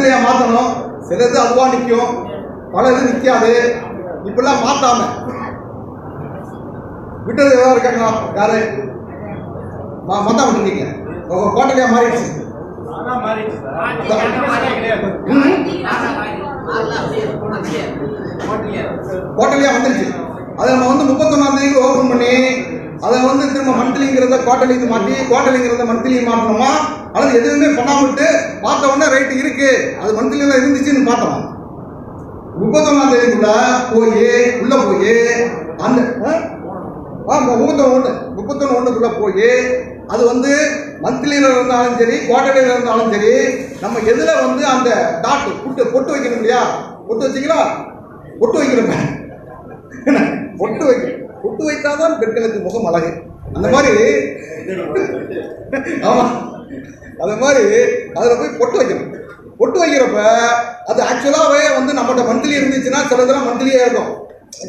மந்த்லியா மாற்றணும். சிலது அதுவா நிற்கும், பல இது நிற்காது. இப்பெல்லாம் மாற்றாம விட்டது எதாவது இருக்காங்களா? யாரு மாற்ற விட்டுருக்கீங்க? கோட்டலையா மாறிடுச்சு. கோட்டலையா வந்துருச்சு. அதை நம்ம வந்து 31ஆம் தேதிக்கு ஓபன் பண்ணி அதை வந்து திரும்ப மந்த்லிங்கிறத குவார்டர்லிக்கு மாற்றி குவார்டர்லிங்கிறத மந்த்லி மாற்றணுமா, அல்லது எதுவுமே பண்ணாமட்டு பார்த்த உடனே ரேட்டு இருக்கு அது மந்த்லியில் இருந்துச்சுன்னு பார்த்தோம். 31ஆம் தேதிக்குள்ள போய் உள்ள போய் அந்த 31/1க்குள்ள போய் அது வந்து மந்த்லியில் இருந்தாலும் சரி குவார்டர்லியில் இருந்தாலும் சரி நம்ம எதில் வந்து அந்த டாட் பொட்டு வைக்கணும் இல்லையா? பொட்டு வச்சிங்களா? பொட்டு வைக்கிறோம். பொட்டு வைத்தாதான் பெண்களுக்கு முகம் அழகு. அந்த மாதிரி ஆமா, அது மாதிரி அதில் போய் பொட்டு வைக்கணும். பொட்டு வைக்கிறப்ப அது ஆக்சுவலாகவே வந்து நம்மகிட்ட மந்த்லி இருந்துச்சுன்னா சில இதெல்லாம் மந்த்லியே இருக்கும்.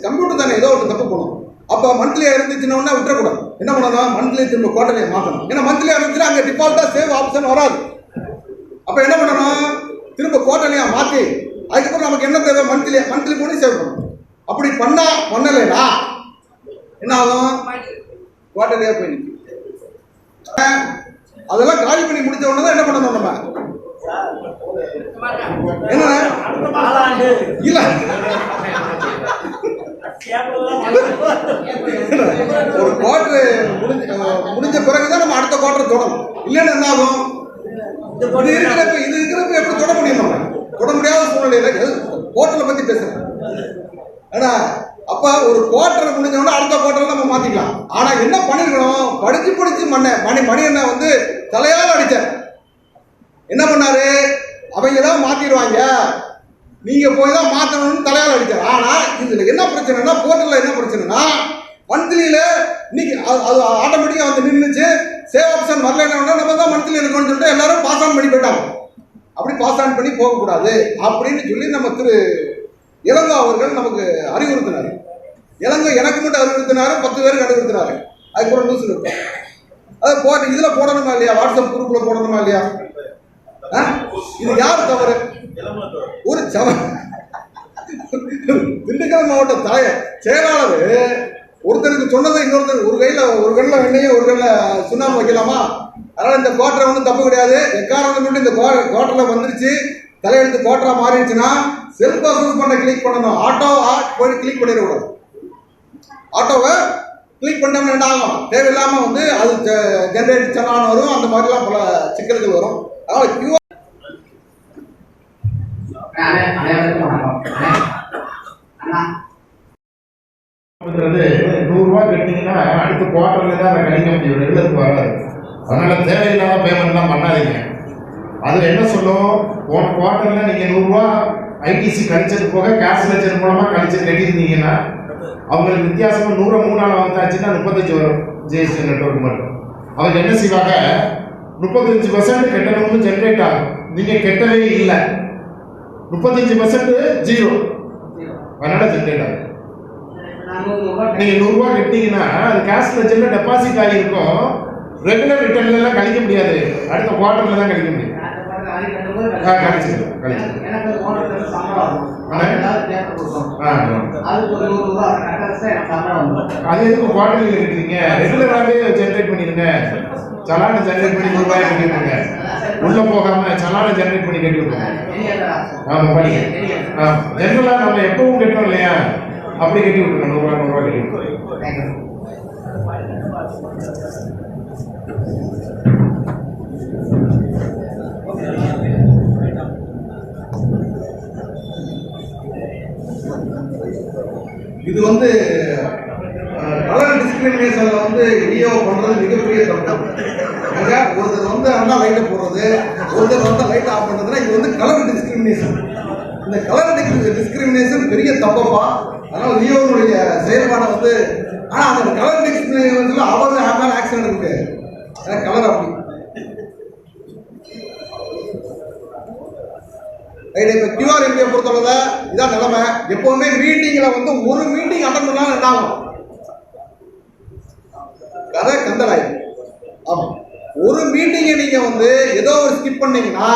கம்ப்யூட்டர் தானே ஏதோ ஒரு தப்பு பண்ணும். அப்போ மந்த்லியா இருந்துச்சுன்னா விட்டுறக்கூடாது. என்ன பண்ணணும்? மந்த்லி திரும்ப குவார்டர்லியை மாற்றணும். ஏன்னா மந்த்லியா இருந்துச்சுன்னா அங்கே டிஃபால்ட்டாக சேவ் ஆப்ஷன் வராது. அப்போ என்ன பண்ணணும்? திரும்ப குவார்டர்லியா மாற்றி அதுக்கப்புறம் நமக்கு என்ன தேவை? மந்த்லி போய் சேவ் பண்ணணும். அப்படி பண்ணலைடா என்ன ஆகும்? குவார்டர்லியா போய் நிற்கும். அதெல்லாம் காலி பண்ணி முடிச்ச உடனே தான் என்ன பண்ணணும்? நம்ம என்ன இல்ல ஒரு குவார்டர் முடிஞ்ச பிறகுதான் நம்ம அடுத்த குவார்டர் தொடரும். இல்லைன்னு என்ன ஆகும்? இது இருக்கிறப்ப எப்படி தொட முடியும்? நம்ம தொட முடியாத சூழ்நிலையில குவார்டரை பத்தி பேசுறேன். ஏன்னா அப்ப ஒரு குவார்டர் முடிஞ்சவொடனே அடுத்த குவார்டர் நம்ம மாத்திக்கலாம். ஆனா என்ன பண்ணிருக்கணும்? படிச்சு மணி என்ன வந்து தலையால் அடிச்சார். என்ன பண்ணாரு? அவங்க தான் மாத்திடுவாங்க, நீங்க போய் தான் மாத்தணும்னு தலையால் அடிச்சார். ஆனா இதுல என்ன பிரச்சனைனா, போர்ட்டல்ல என்ன பிரச்சனைனா, மந்த்லியில இன்னைக்கு அது ஆட்டோமேட்டிக்கா வந்து நின்றுச்சு. சேவ் ஆப்ஷன் வரலன்னா நம்ம தான் மந்த்லி இருக்கணும்னு சொல்லிட்டு எல்லாரும் பாஸ் ஆன் பண்ணி போயிட்டாங்க. அப்படி பாஸ் ஆன் பண்ணி போகக்கூடாது அப்படின்னு சொல்லி நம்ம திரு இளங்கோ அவர்கள் நமக்கு அறிவுறுத்தினார். இளங்கோ எனக்கு மட்டும் அறிவுறுத்தினாரு, 10 பேருக்கு அறிவுறுத்தினாரு. அதுக்கப்புறம் நியூஸ் இருக்கும். அதை போட்டு இதுல போடணுமா இல்லையா? வாட்ஸ்அப் குரூப்ல போடணுமா இல்லையா? இது யாரு தவறு? ஒரு திண்டுக்கல் மாவட்ட செயலாளர் ஒருத்தருக்கு சொன்னதை இன்னொருத்தர் ஒரு கையில வெண்ணையும் ஒரு கையில சுண்ணாம்பு வைக்கலாமா? அதனால இந்த குவார்டர் ஒன்றும் தப்பு கிடையாது. எக்காரணம் கொண்டு இந்த குவார்டர்ல வந்துருச்சு, தலையெழுத்து குவார்டரா மாறிடுச்சுன்னா செல்ஃப் அசஸ் பண்ண கிளிக் பண்ணணும். ஆட்டோ போய் கிளிக் பண்ணிடக்கூடாது. ஆட்டோவை கிளிக் பண்ணோம்னா என்ன ஆகும்? தேவையில்லாம வந்து அது ஜென்ரேட் சலான் வரும், அந்த மாதிரிலாம் பல சிக்கல்கள் வரும். அதனால கியூஆர் ₹100 கட்டிங்கன்னா அடுத்த குவார்டர்ல தான் அதை கழிக்க முடியும், ரெகுலருக்கு வராது. அதனால தேவையில்லாத பேமெண்ட்லாம் பண்ணாதீங்க. அதில் என்ன சொல்லும்? போன குவார்டர்ல நீங்க ₹100 ஐடிசி கழிச்சது போக கேஷ் லெஜர் மூலமா கழிச்சு கட்டியிருந்தீங்கன்னா அவங்களுக்கு வித்தியாசமா 100 3 வந்தாச்சுன்னா 35 வரும். ஜிஎஸ்டி நெட்வொர்க் மட்டும் அவங்க என்ன செய்வாங்க? 35% கட்டணும்னு ஜென்ரேட் ஆகும். நீங்க கெட்டவே இல்லை, 35% 0, அதனால ஜென்ரேட் ஆகும். நீங்க ₹100 கட்டிங்கன்னா அது கேஷ் லெஜர்ல டெபாசிட் ஆகியிருக்கும். ரெகுலர் ரிட்டர்ன்ல எல்லாம் கழிக்க முடியாது, அடுத்த குவார்டர்ல தான் கழிக்க முடியும். அது எதுக்கு குவார்டர்ல கட்டுறீங்க? ரெகுலராகவே ஜென்ரேட் பண்ணிருங்க. சலானை ஜென்ரேட் பண்ணி ₹100 கட்டிடுங்க. உள்ள போகாம சலானை ஜென்ரேட் பண்ணி கட்டி விட்டுருங்க. ஆமா படிங்க. ஜென்ரலா நம்ம எப்பவும் கட்டுறோம் இல்லையா, அப்படி கட்டி விட்டுருங்க. ₹100 கட்டி விட்டுருங்க. இது வந்து கலர் டிஸ்கிரிமினேஷன்ல வந்து லியோ பண்றது மிகப்பெரிய தப்பு. ஒருத்தர் வந்து அண்ணா லைட்டை போடுறது, ஒருத்தர் வந்து லைட் ஆஃப் பண்றதுன்னா இது வந்து கலர் டிஸ்கிரிமினேஷன். இந்த கலர் டிஸ்கிரிமினேஷன் பெரிய தப்பப்பா. அதனால லியோனுடைய செயல்பாடை வந்து ஆனா அந்த கலர் டிஸ்கிரிமினேஷன்ல அவர் மேல ஆக்ஷன் இருக்கு. கலர் அப்படி இப்போ கியூஆர் இந்தியா பொறுத்தவரை இதான் நிலைமை. எப்பவுமே மீட்டிங்ல வந்து ஒரு மீட்டிங் அட்டன் பண்ணாலும் என்ன ஆகும்? கதை கந்தலாய். ஆமா, ஒரு மீட்டிங்கை நீங்க வந்து ஏதோ ஒரு ஸ்கிப் பண்ணீங்கன்னா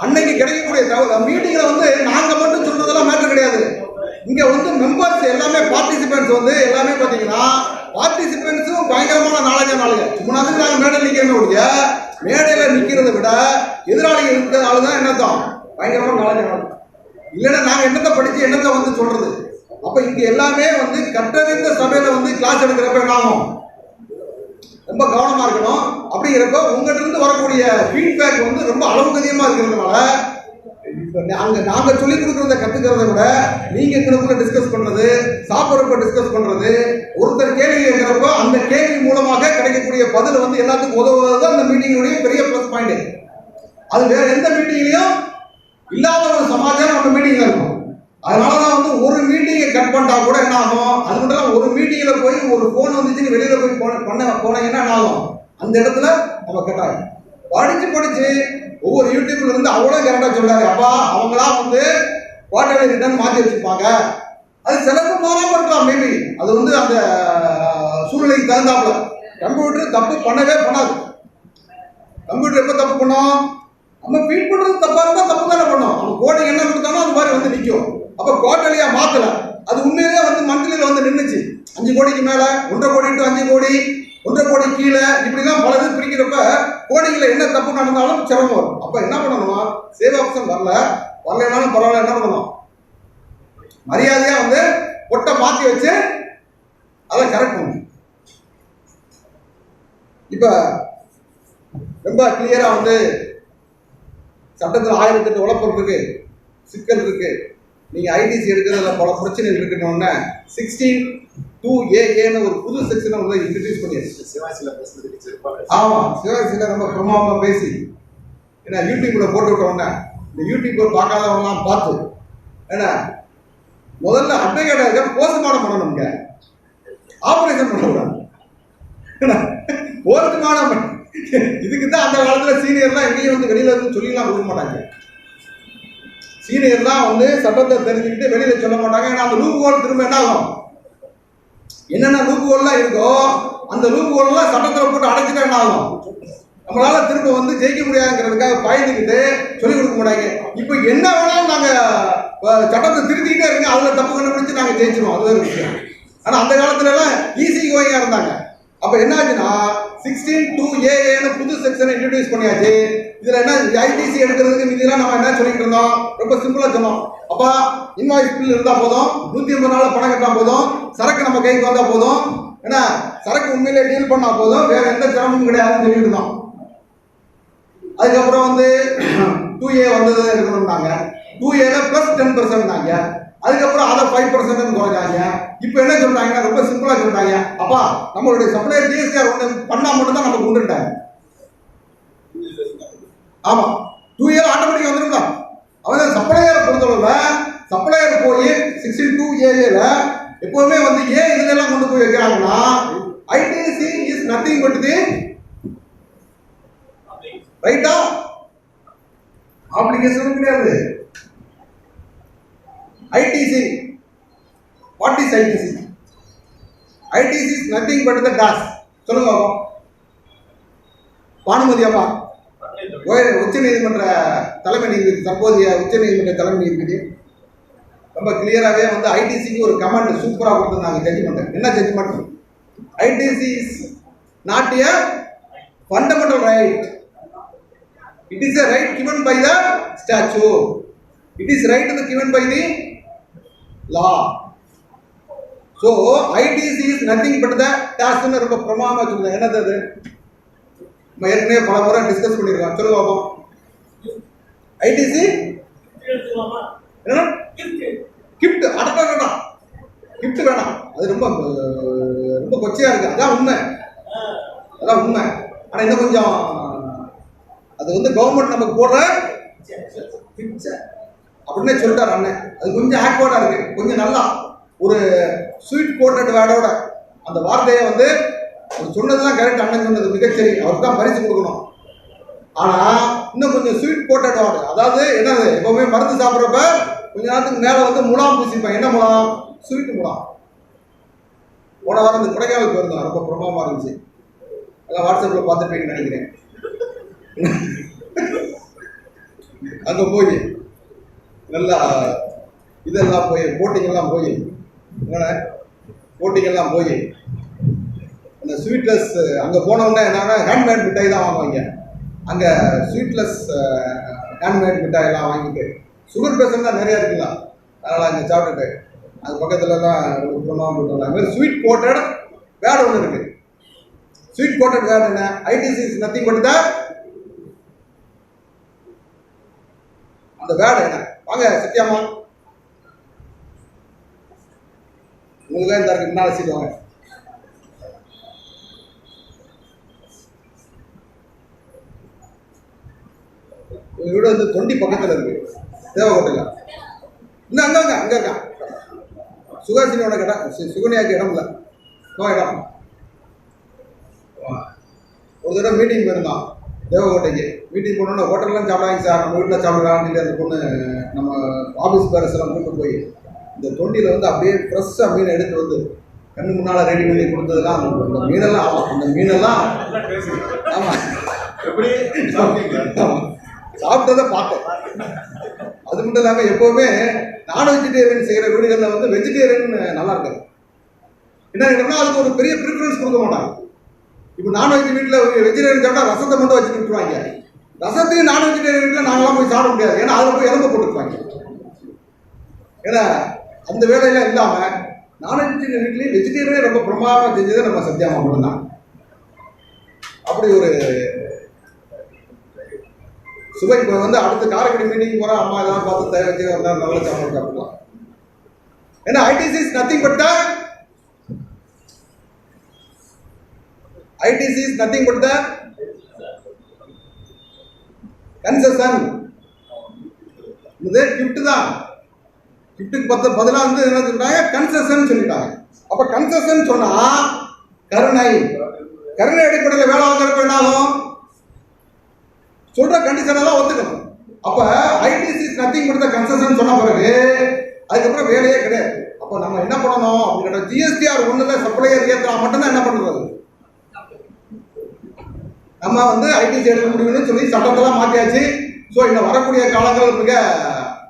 அன்னைக்கு கிடைக்கக்கூடிய தகவல் மீட்டிங்ல வந்து நாங்க மட்டும் சொல்றதெல்லாம் மேட்டர் கிடையாது. இங்க வந்து மெம்பர்ஸ் எல்லாமே பார்ட்டிசிபென்ட்ஸ் வந்து எல்லாமே பாத்தீங்கன்னா பார்ட்டிசிபென்ட்ஸும் பயங்கரமான நாலேஜான ஆளுங்க. சும்மா நாங்க மேடையில் நிக்கிறோமே ஒழிய மேடையில நிக்கிறத விட எதிராளிகள் இருக்கிற ஆளுதான் என்னத்தான் பயங்கரமான நாலேஜான ஆளு. இல்லைன்னா நாங்க என்னத்தை படிச்சு என்னத்தை வந்து சொல்றது. அப்ப இங்க எல்லாமே வந்து கற்றறிந்த சபையில வந்து கிளாஸ் எடுக்கிறப்ப என்ன ஆகும், ரொம்ப கவனமா இருக்கணும். அப்படிங்கிறப்ப உங்கள்கிட்ட இருந்து வரக்கூடிய ஃபீட்பேக் வந்து ரொம்ப அளவுக்கு அதிகமா இருக்கிறதுனால நாங்க சொல்லி கொடுக்கறத கத்துக்கிறத விட நீங்க எங்களுக்குள்ள டிஸ்கஸ் பண்றது, சாப்பிட்றப்ப டிஸ்கஸ் பண்றது, ஒருத்தர் கேள்வி கேட்கிறப்ப அந்த கேள்வி மூலமாக கிடைக்கக்கூடிய பதில் வந்து எல்லாத்துக்கும் உதவுவது அந்த மீட்டிங்குடைய பெரிய ப்ளஸ் பாயிண்ட். அது வேற எந்த மீட்டிங்லயும் இல்லாத ஒரு சமாச்சாரம் நம்ம மீட்டிங்ல இருக்கும். அதனாலதான் வந்து ஒரு மீட்டிங்கை கட் பண்ணா கூட என்ன ஆகும், அது மட்டும் ஒரு மீட்டிங்ல போய் ஒரு போன் வந்துச்சுன்னு வெளியில போய் போனீங்கன்னா என்ன ஆகும், அந்த இடத்துல நம்ம கட்டாயம் படிச்சு ஒவ்வொரு யூடியூப்ல இருந்து அவ்வளோ கரெக்டா சொல்றாரு. அப்பா அவங்களா வந்து குவார்டர்லி ரிட்டர்ன் மாற்றி வச்சிருப்பாங்க. அது சிலருக்கு மாறாம இருக்கலாம், மேபி அது வந்து அந்த சூழ்நிலைக்கு தகுந்தாப்புல. கம்ப்யூட்டர் தப்பு பண்ணவே பண்ணாது. கம்ப்யூட்டர் எப்ப தப்பு பண்ணோம், நம்ம ஃபீட் பண்றது தப்பா இருந்தா தப்பு தானே பண்ணோம். நம்ம கோடிங் என்ன கொடுத்தாலும் அது மாதிரி வந்து நிற்கும். அப்ப குவார்டர்லியா மாத்தல, அது உண்மையிலே வந்து மந்த்லியில வந்து நின்றுச்சு. 5 கோடிக்கு மேல 1.5 கோடி டு 5 கோடி 1.5 கோடி கீழே இப்படிலாம் பல இது பிரிக்கிறப்ப கோடிங்ல என்ன தப்பு நடந்தாலும் சிரமம் வரும். அப்ப என்ன பண்ணணும், சேவ் ஆப்ஷன் வரலனாலும் பரவாயில்ல, என்ன பண்ணணும், மரியாதையா வந்து பொட்டை மாத்தி வச்சு அதை கரெக்ட் பண்ணணும். இப்ப ரொம்ப கிளியரா வந்து சட்டத்தில் 1008 உழப்பம் இருக்கு, சிக்கல் இருக்கு. நீங்க ஐடிசி எடுக்கிறதுல பல பிரச்சனைகள் இருக்குன்னு 16(2AA) ஒரு புது செக்ஷனை வந்து இன்ட்ரடியூஸ் பண்ணியாச்சு. ஆமா, சிவாசில ரொம்ப பிரமாதமா பேசி ஏன்னா யூடியூப்ல போட்டு விட்டோம்னா இந்த யூடியூப் பார்க்காதவங்கலாம் பார்த்து ஏன்னா முதல்ல அட்வொகேட் போஸ்ட்மார்டம் பண்ணணுங்க, ஆபரேஷன் பண்ணக்கூடாது. போஸ்ட்மார்டம் இதுக்கு தான் அந்த காலத்துல சீனியர்லாம் எங்கேயும் வந்து வெளியில இருந்து சொல்லிலாம் கொடுக்க மாட்டாங்க. சீனியர்லாம் வந்து சட்டத்தை தெரிஞ்சுக்கிட்டு வெளியில சொல்ல மாட்டாங்க. ஏன்னா அந்த லூப் ஹோல் திரும்ப என்ன ஆகும், என்னென்ன லூப் ஹோல்லாம் இருக்கோ அந்த லூப் ஹோல்லாம் சட்டத்தில் போட்டு அடைச்சிட்டா என்ன ஆகும், நம்மளால திரும்ப வந்து ஜெயிக்க முடியாதுங்கிறதுக்காக பயந்துக்கிட்டு சொல்லிக் கொடுக்க மாட்டாங்க. இப்போ என்ன வேணாலும் நாங்க சட்டத்தை திருத்திக்கிட்டே இருக்கோம், அதுல தப்பு கண்டுபிடிச்சு நாங்க ஜெயிச்சிருவோம், அது ஒரு விஷயம். ஆனா அந்த காலத்துல எல்லாம் ஈஸி கோயிங்கா இருந்தாங்க. அப்ப என்ன ஆச்சுன்னா 16(2AA) புது செக்ஷனை இன்ட்ரடியூஸ் பண்ணியாச்சு. இதுல என்ன ஐடிசி எடுக்கிறதுக்கு இதெல்லாம் நம்ம என்ன சொல்லிட்டு இருந்தோம், ரொம்ப சிம்பிளா சொன்னோம். அப்பா இன்வாய்ஸ் பில் இருந்தா போதும், 180 நாள் பணம் கட்டினா போதும், சரக்கு நம்ம கைக்கு வந்தா போதும், ஏன்னா சரக்கு உண்மையிலே டீல் பண்ணா போதும், வேற எந்த சிரமமும் கிடையாதுன்னு சொல்லிட்டு இருந்தோம். அதுக்கப்புறம் வந்து 2A வந்தது இருக்கணும்னாங்க, 2Aல +10%. அதுக்கப்புறம் அதை 5% குறைஞ்சாங்க. இப்போ என்ன சொல்றாங்கன்னா ரொம்ப சிம்பிளா சொல்றாங்க, அப்பா நம்மளுடைய சப்ளையர் ஜிஎஸ்டிஆர் ஒன்று பண்ணா மட்டும் தான் நமக்கு உண்டுட்டாங்க. ஆமா, 2A ஆட்டோமேட்டிக் வந்துருந்தா அவன் சப்ளையரை பொறுத்தளவுல சப்ளையர் போய் 16(2AA) எப்பவுமே வந்து இதுல எல்லாம் கொண்டு போய் வைக்கிறாங்கன்னா ITC is nothing but the ரைட்டா அப்ளிகேஷன் கிடையாது. ITC, what is ITC? ITC is nothing but the DAS. சொல்லுங்க பானுமதி அம்மா, உச்ச நீதிமன்ற தலைமை நீதிபதி, தற்போதைய உச்ச நீதிமன்ற தலைமை நீதிபதி ரொம்ப கிளியராகவே வந்து ஐடிசிக்கு ஒரு கமாண்ட் சூப்பராக கொடுத்துருந்தாங்க. ஜட்ஜ்மெண்ட் என்ன judgement, ITC is not a fundamental right, it is a right given by the statute, it is right given by the law. So ITC is nothing but the task. ரொம்ப பிரமாதமா சொல்லுங்க, என்னது அது நம்ம ஏற்கனவே பல முறை டிஸ்கஸ் பண்ணிருக்கோம். சொல்லுங்க பாப்போம். ITC என்ன கிஃப்ட், அடடடடா கிஃப்ட் வேணாம், அது ரொம்ப ரொம்ப கொச்சையா இருக்கு. அதான் உண்மை, அதான் உண்மை. ஆனா இன்னும் கொஞ்சம் அது வந்து கவர்மெண்ட் நமக்கு போடுற அப்படின்னு சொல்லிட்டார் அண்ணன். அது கொஞ்சம் ஆக்வர்டா இருக்கு, கொஞ்சம் நல்லா ஒரு ஸ்வீட் கோட்டட் வேர்டோட அந்த வார்த்தையை வந்து சொன்னதுதான் கரெக்ட். அண்ணன் சொன்னது மிகச்சரி, அவருக்கு தான் பரிசு கொடுக்கணும். ஆனா இன்னும் கொஞ்சம் ஸ்வீட் கோட்டட் வேர்டு, அதாவது என்னது, எப்பவுமே மருந்து சாப்பிட்றப்ப கொஞ்ச நேரத்துக்கு மேல வந்து முலாம் பூசிப்பேன். என்ன முலாம், ஸ்வீட் முலாம். போன வாரம் இந்த கொடைக்கானல் போயிருந்தோம், ரொம்ப பிரமாதமா இருந்துச்சு. எல்லாம் வாட்ஸ்அப்ல பார்த்துருப்பீங்கன்னு நினைக்கிறேன். அங்கே போய் நல்லா இதெல்லாம் போய் போட்டிங்கெல்லாம் போய் போட்டிங்கெல்லாம் போய் அந்த ஸ்வீட்லெஸ் அங்கே போனோம்னா என்னன்னா ஹேண்ட்மேட் மிட்டாய் தான் வாங்குவாங்க. அங்கே ஸ்வீட்லெஸ் ஹேண்ட்மேட் மிட்டாயெல்லாம் வாங்கிட்டு சுகர் பேஷண்ட் தான் நிறையா இருக்குல்ல, அதனால் அங்கே சாப்பிட்டுட்டு அது பக்கத்துலலாம் போனோம் போட்டு அது மாதிரி ஸ்வீட் கோட்டட் வேர்டு ஒன்று இருக்குது. ஸ்வீட் கோட்டட் வேர்டு என்ன? ஐடிசி இஸ் நத்திங் பட் தான் அந்த வேர்டு என்ன? வாங்க சத்யாமா உங்களுக்கு இந்த இருக்கு முன்னாடி சீட் வாங்க. வீடு வந்து தொண்டி பக்கத்தில் இருக்கு, தேவகோட்டையில். இன்னும் அங்கே இருக்கான் சுகாசினியோட இடம், சுகன்யாவுக்கு இடம் இல்லை, இடம். ஒரு தடவை மீட்டிங் போயிருந்தோம் தேவகோட்டைக்கு. மீட்டிங் போனோன்னா ஹோட்டல்லாம் சாப்பிடாங்க சார், நம்ம வீட்டில் சாப்பிடலாம்னு சொல்லி அந்த பொண்ணு நம்ம ஆஃபீஸ் பேரஸ் எல்லாம் கூப்பிட்டு போய் இந்த தொண்டியில் வந்து அப்படியே ஃப்ரெஷ்ஷாக மீனை எடுத்து வந்து கண்ணு முன்னால் ரெடி பண்ணி கொடுத்ததெல்லாம் அந்த மீனெல்லாம் ஆமாம், அந்த மீனெல்லாம் ஆமாம் எப்படி சாப்பிட்டதை பார்த்தேன். அது மட்டும் இல்லாமல் எப்போவுமே நான் வெஜிடேரியன் செய்கிற வீடுகளில் வந்து வெஜிடேரியன் நல்லா இருக்காது. என்ன கேட்டோம்னா அதுக்கு ஒரு பெரிய ப்ரிஃபரன்ஸ் கொடுக்க மாட்டாங்க. இப்போ நான்வெஜ் வீட்டில் வெஜிடேரியன் சாப்பிட்டா ரசத்தை மட்டும் வச்சுட்டு விட்டுருவாங்க. ரசத்தையும் நான் வெஜிடேரியன் வீட்டில் நாங்களாம் போய் சாப்பிட முடியாது, ஏன்னா அதில் போய் எலும்பு போட்டுருப்பாங்க. ஏன்னா அந்த வேலையெல்லாம் இல்லாமல் நான்வெஜ் வீட்லேயும் வெஜிடேரியனே ரொம்ப பிரமாதமாக செஞ்சது நம்ம சத்யாமா மட்டும்தான். அப்படி ஒரு சுவை. இப்போ வந்து அடுத்த காரைக்குடி மீட்டிங் போகிற அம்மா இதெல்லாம் பார்த்து தயார் வச்சு நல்ல சாப்பாடு சாப்பிடலாம். ஏன்னா ITC is nothing but ITC is nothing but the concession. இது gift தான். giftக்கு பதிலாக வந்து என்ன சொல்றாங்க? கன்செஷன் சொல்லிட்டாங்க. அப்ப கன்செஷன் சொன்னா கருணை அடிப்படையில் வேலை வாங்குறப்ப என்ன ஆகும்? சொல்ற கண்டிஷனை தான் ஒத்துக்கணும். அப்ப ITC is nothing but the concession சொன்ன பிறகு அதுக்கப்புறம் வேலையே கிடையாது. அப்ப நம்ம என்ன பண்ணணும் அப்படிங்கிற GSTR 1ல சப்ளையர் ஏற்றா மட்டும்தான் என்ன பண்றது? நம்ம வந்து ஐடிசி எடுக்க முடியும்னு சொல்லி சட்டத்தெல்லாம் மாற்றியாச்சு. ஸோ இன்னும் வரக்கூடிய காலங்கள் மிக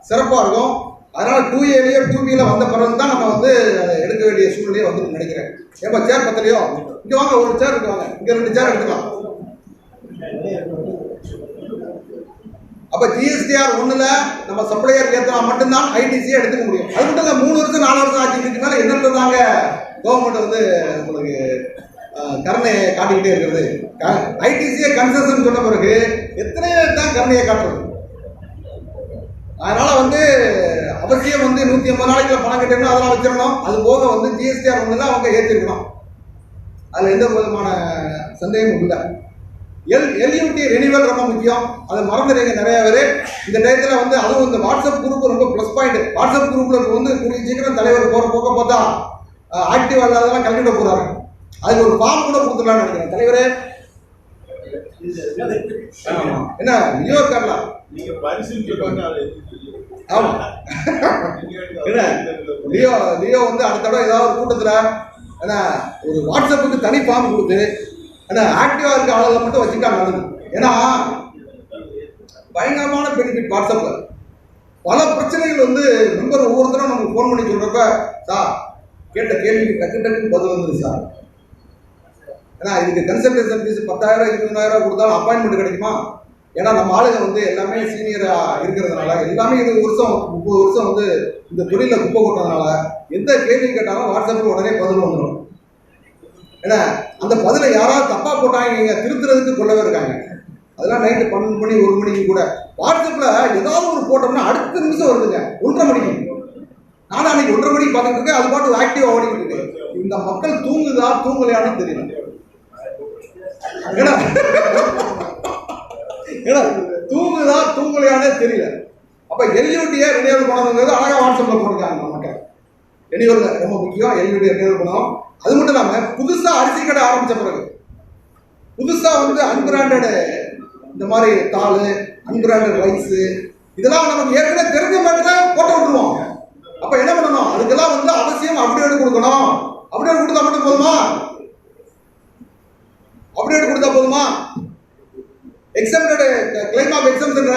சிறப்பாக இருக்கும். அதனால் 2Aலேயே 2Bல வந்த பிறகு தான் நம்ம வந்து அதை எடுக்க வேண்டிய சூழ்நிலையை வந்து நினைக்கிறேன். ஏப்பா சேர் பத்தலையோ? இங்கே வாங்க, ஒரு சேர் இருக்கு, வாங்க இங்கே 2 சேர் எடுத்துக்கலாம். அப்போ GSTR 1ல நம்ம சப்ளையர் ஏற்றினா மட்டும்தான் ஐடிசியை எடுத்துக்க முடியும். அது மட்டும் இல்லை 3 வருஷம் 4 வருஷம் ஆச்சு, இதுக்கு மேலே என்னென்ன தாங்க கவர்மெண்ட் வந்து உங்களுக்கு கருணையை காட்டிக்கிட்டே இருக்கிறது. ஐடிசியை கன்செஷன் சொன்ன பிறகு எத்தனை தான் கருணையை காட்டுறது? அதனால வந்து அவசியம் வந்து 150 நாளைக்குள்ள பணம் கட்டணும், அதெல்லாம் வச்சிடணும். அது போக வந்து GSTR 1ல அவங்க ஏற்றிருக்கணும், அதில் எந்த விதமான சந்தேகமும் இல்லை. LUT ரெனிவல் ரொம்ப முக்கியம், அதை மறந்துடுங்க நிறைய பேர் இந்த டயத்தில் வந்து. அதுவும் இந்த வாட்ஸ்அப் குரூப் ரொம்ப ப்ளஸ் பாயிண்ட். வாட்ஸ்அப் குரூப்பில் வந்து கூடிய சீக்கிரம் தலைவர் போகிற போக்க பார்த்தா ஆக்டிவ் இல்லாததெல்லாம் கல்விட போகிறாரு. அதுக்கு ஒரு ஃபார்ம் கூட கொடுத்துடலான்னு நினைக்கிறேன் தலைவரே. என்ன லியோ இருக்காங்களா? ஆமா என்ன லியோ வந்து அடுத்த தடவை ஏதாவது ஒரு கூட்டத்தில் ஏன்னா ஒரு வாட்ஸ்அப்புக்கு தனி ஃபார்ம் கொடுத்து ஏன்னா ஆக்டிவாக இருக்க ஆளுகளை மட்டும் வச்சுட்டாங்க. ஏன்னா பயங்கரமான பெனிஃபிட் வாட்ஸ்அப்பில். பல பிரச்சனைகள் வந்து மெம்பர் ஒவ்வொருத்தரும் நமக்கு ஃபோன் பண்ணி சொல்கிறப்ப சார் கேட்ட கேள்விக்கு டக்குன்னு பதில் வந்துது சார். ஏன்னா இதுக்கு கன்சல்டேஷன் ஃபீஸ் 10,000 20,000 கொடுத்தாலும் அப்பாயின்மெண்ட் கிடைக்குமா? ஏன்னா நம்ம ஆளுங்க வந்து எல்லாமே சீனியராக இருக்கிறதுனால, எல்லாமே 20 வருஷம் 30 வருஷம் வந்து இந்த தொழிலில் குப்பை கொட்டதுனால எந்த கேள்வி கேட்டாலும் வாட்ஸ்அப்பில் உடனே பதில் வந்துடும். ஏன்னா அந்த பதிலை யாராவது தப்பாக போட்டாங்க திருத்துறதுக்கு கொள்ளவே இருக்காங்க. அதெல்லாம் நைட்டு 12 மணி 1 மணிக்கு கூட வாட்ஸ்அப்பில் ஏதாவது ஒரு போட்டோம்னா அடுத்த நிமிஷம் வருதுங்க 1:30 மணிக்கு. நானும் அன்னைக்கு 1:30 மணிக்கு பார்த்துட்டு இருக்கேன், அது பாட்டு ஆக்டிவாக ஓடிக்கிட்டு இருக்கு. இந்த மக்கள் தூங்குதா தூங்கலையானு தெரியல. தூங்குதா தூங்கலையானே தெரியல. அப்ப LUT-யை ரெனியூவல் பண்ணணுங்கிறது அழகா வாட்ஸ்அப்ல போட்டுருக்காங்க மக்கள். ரெனியூவல் ரொம்ப முக்கியம், LUT ரெனியூவல் பண்ணணும். அது மட்டும் இல்லாம புதுசா அரிசி கடை ஆரம்பிச்ச பிறகு புதுசா வந்து அன்பிராண்டட் இந்த மாதிரி தாள், அன்பிராண்டட் ரைஸ் இதெல்லாம் நமக்கு ஏற்கனவே தெரிஞ்ச மாதிரி போட்டு விட்டுருவோம். அப்ப என்ன பண்ணணும்? அதுக்கெல்லாம் வந்து அவசியம் அப்டேட் கொடுக்கணும். அப்டேட் கொடுத்தா மட்டும் போதுமா? அப்டேட் கொடுத்தா போதுமா? Exempted claim of exemption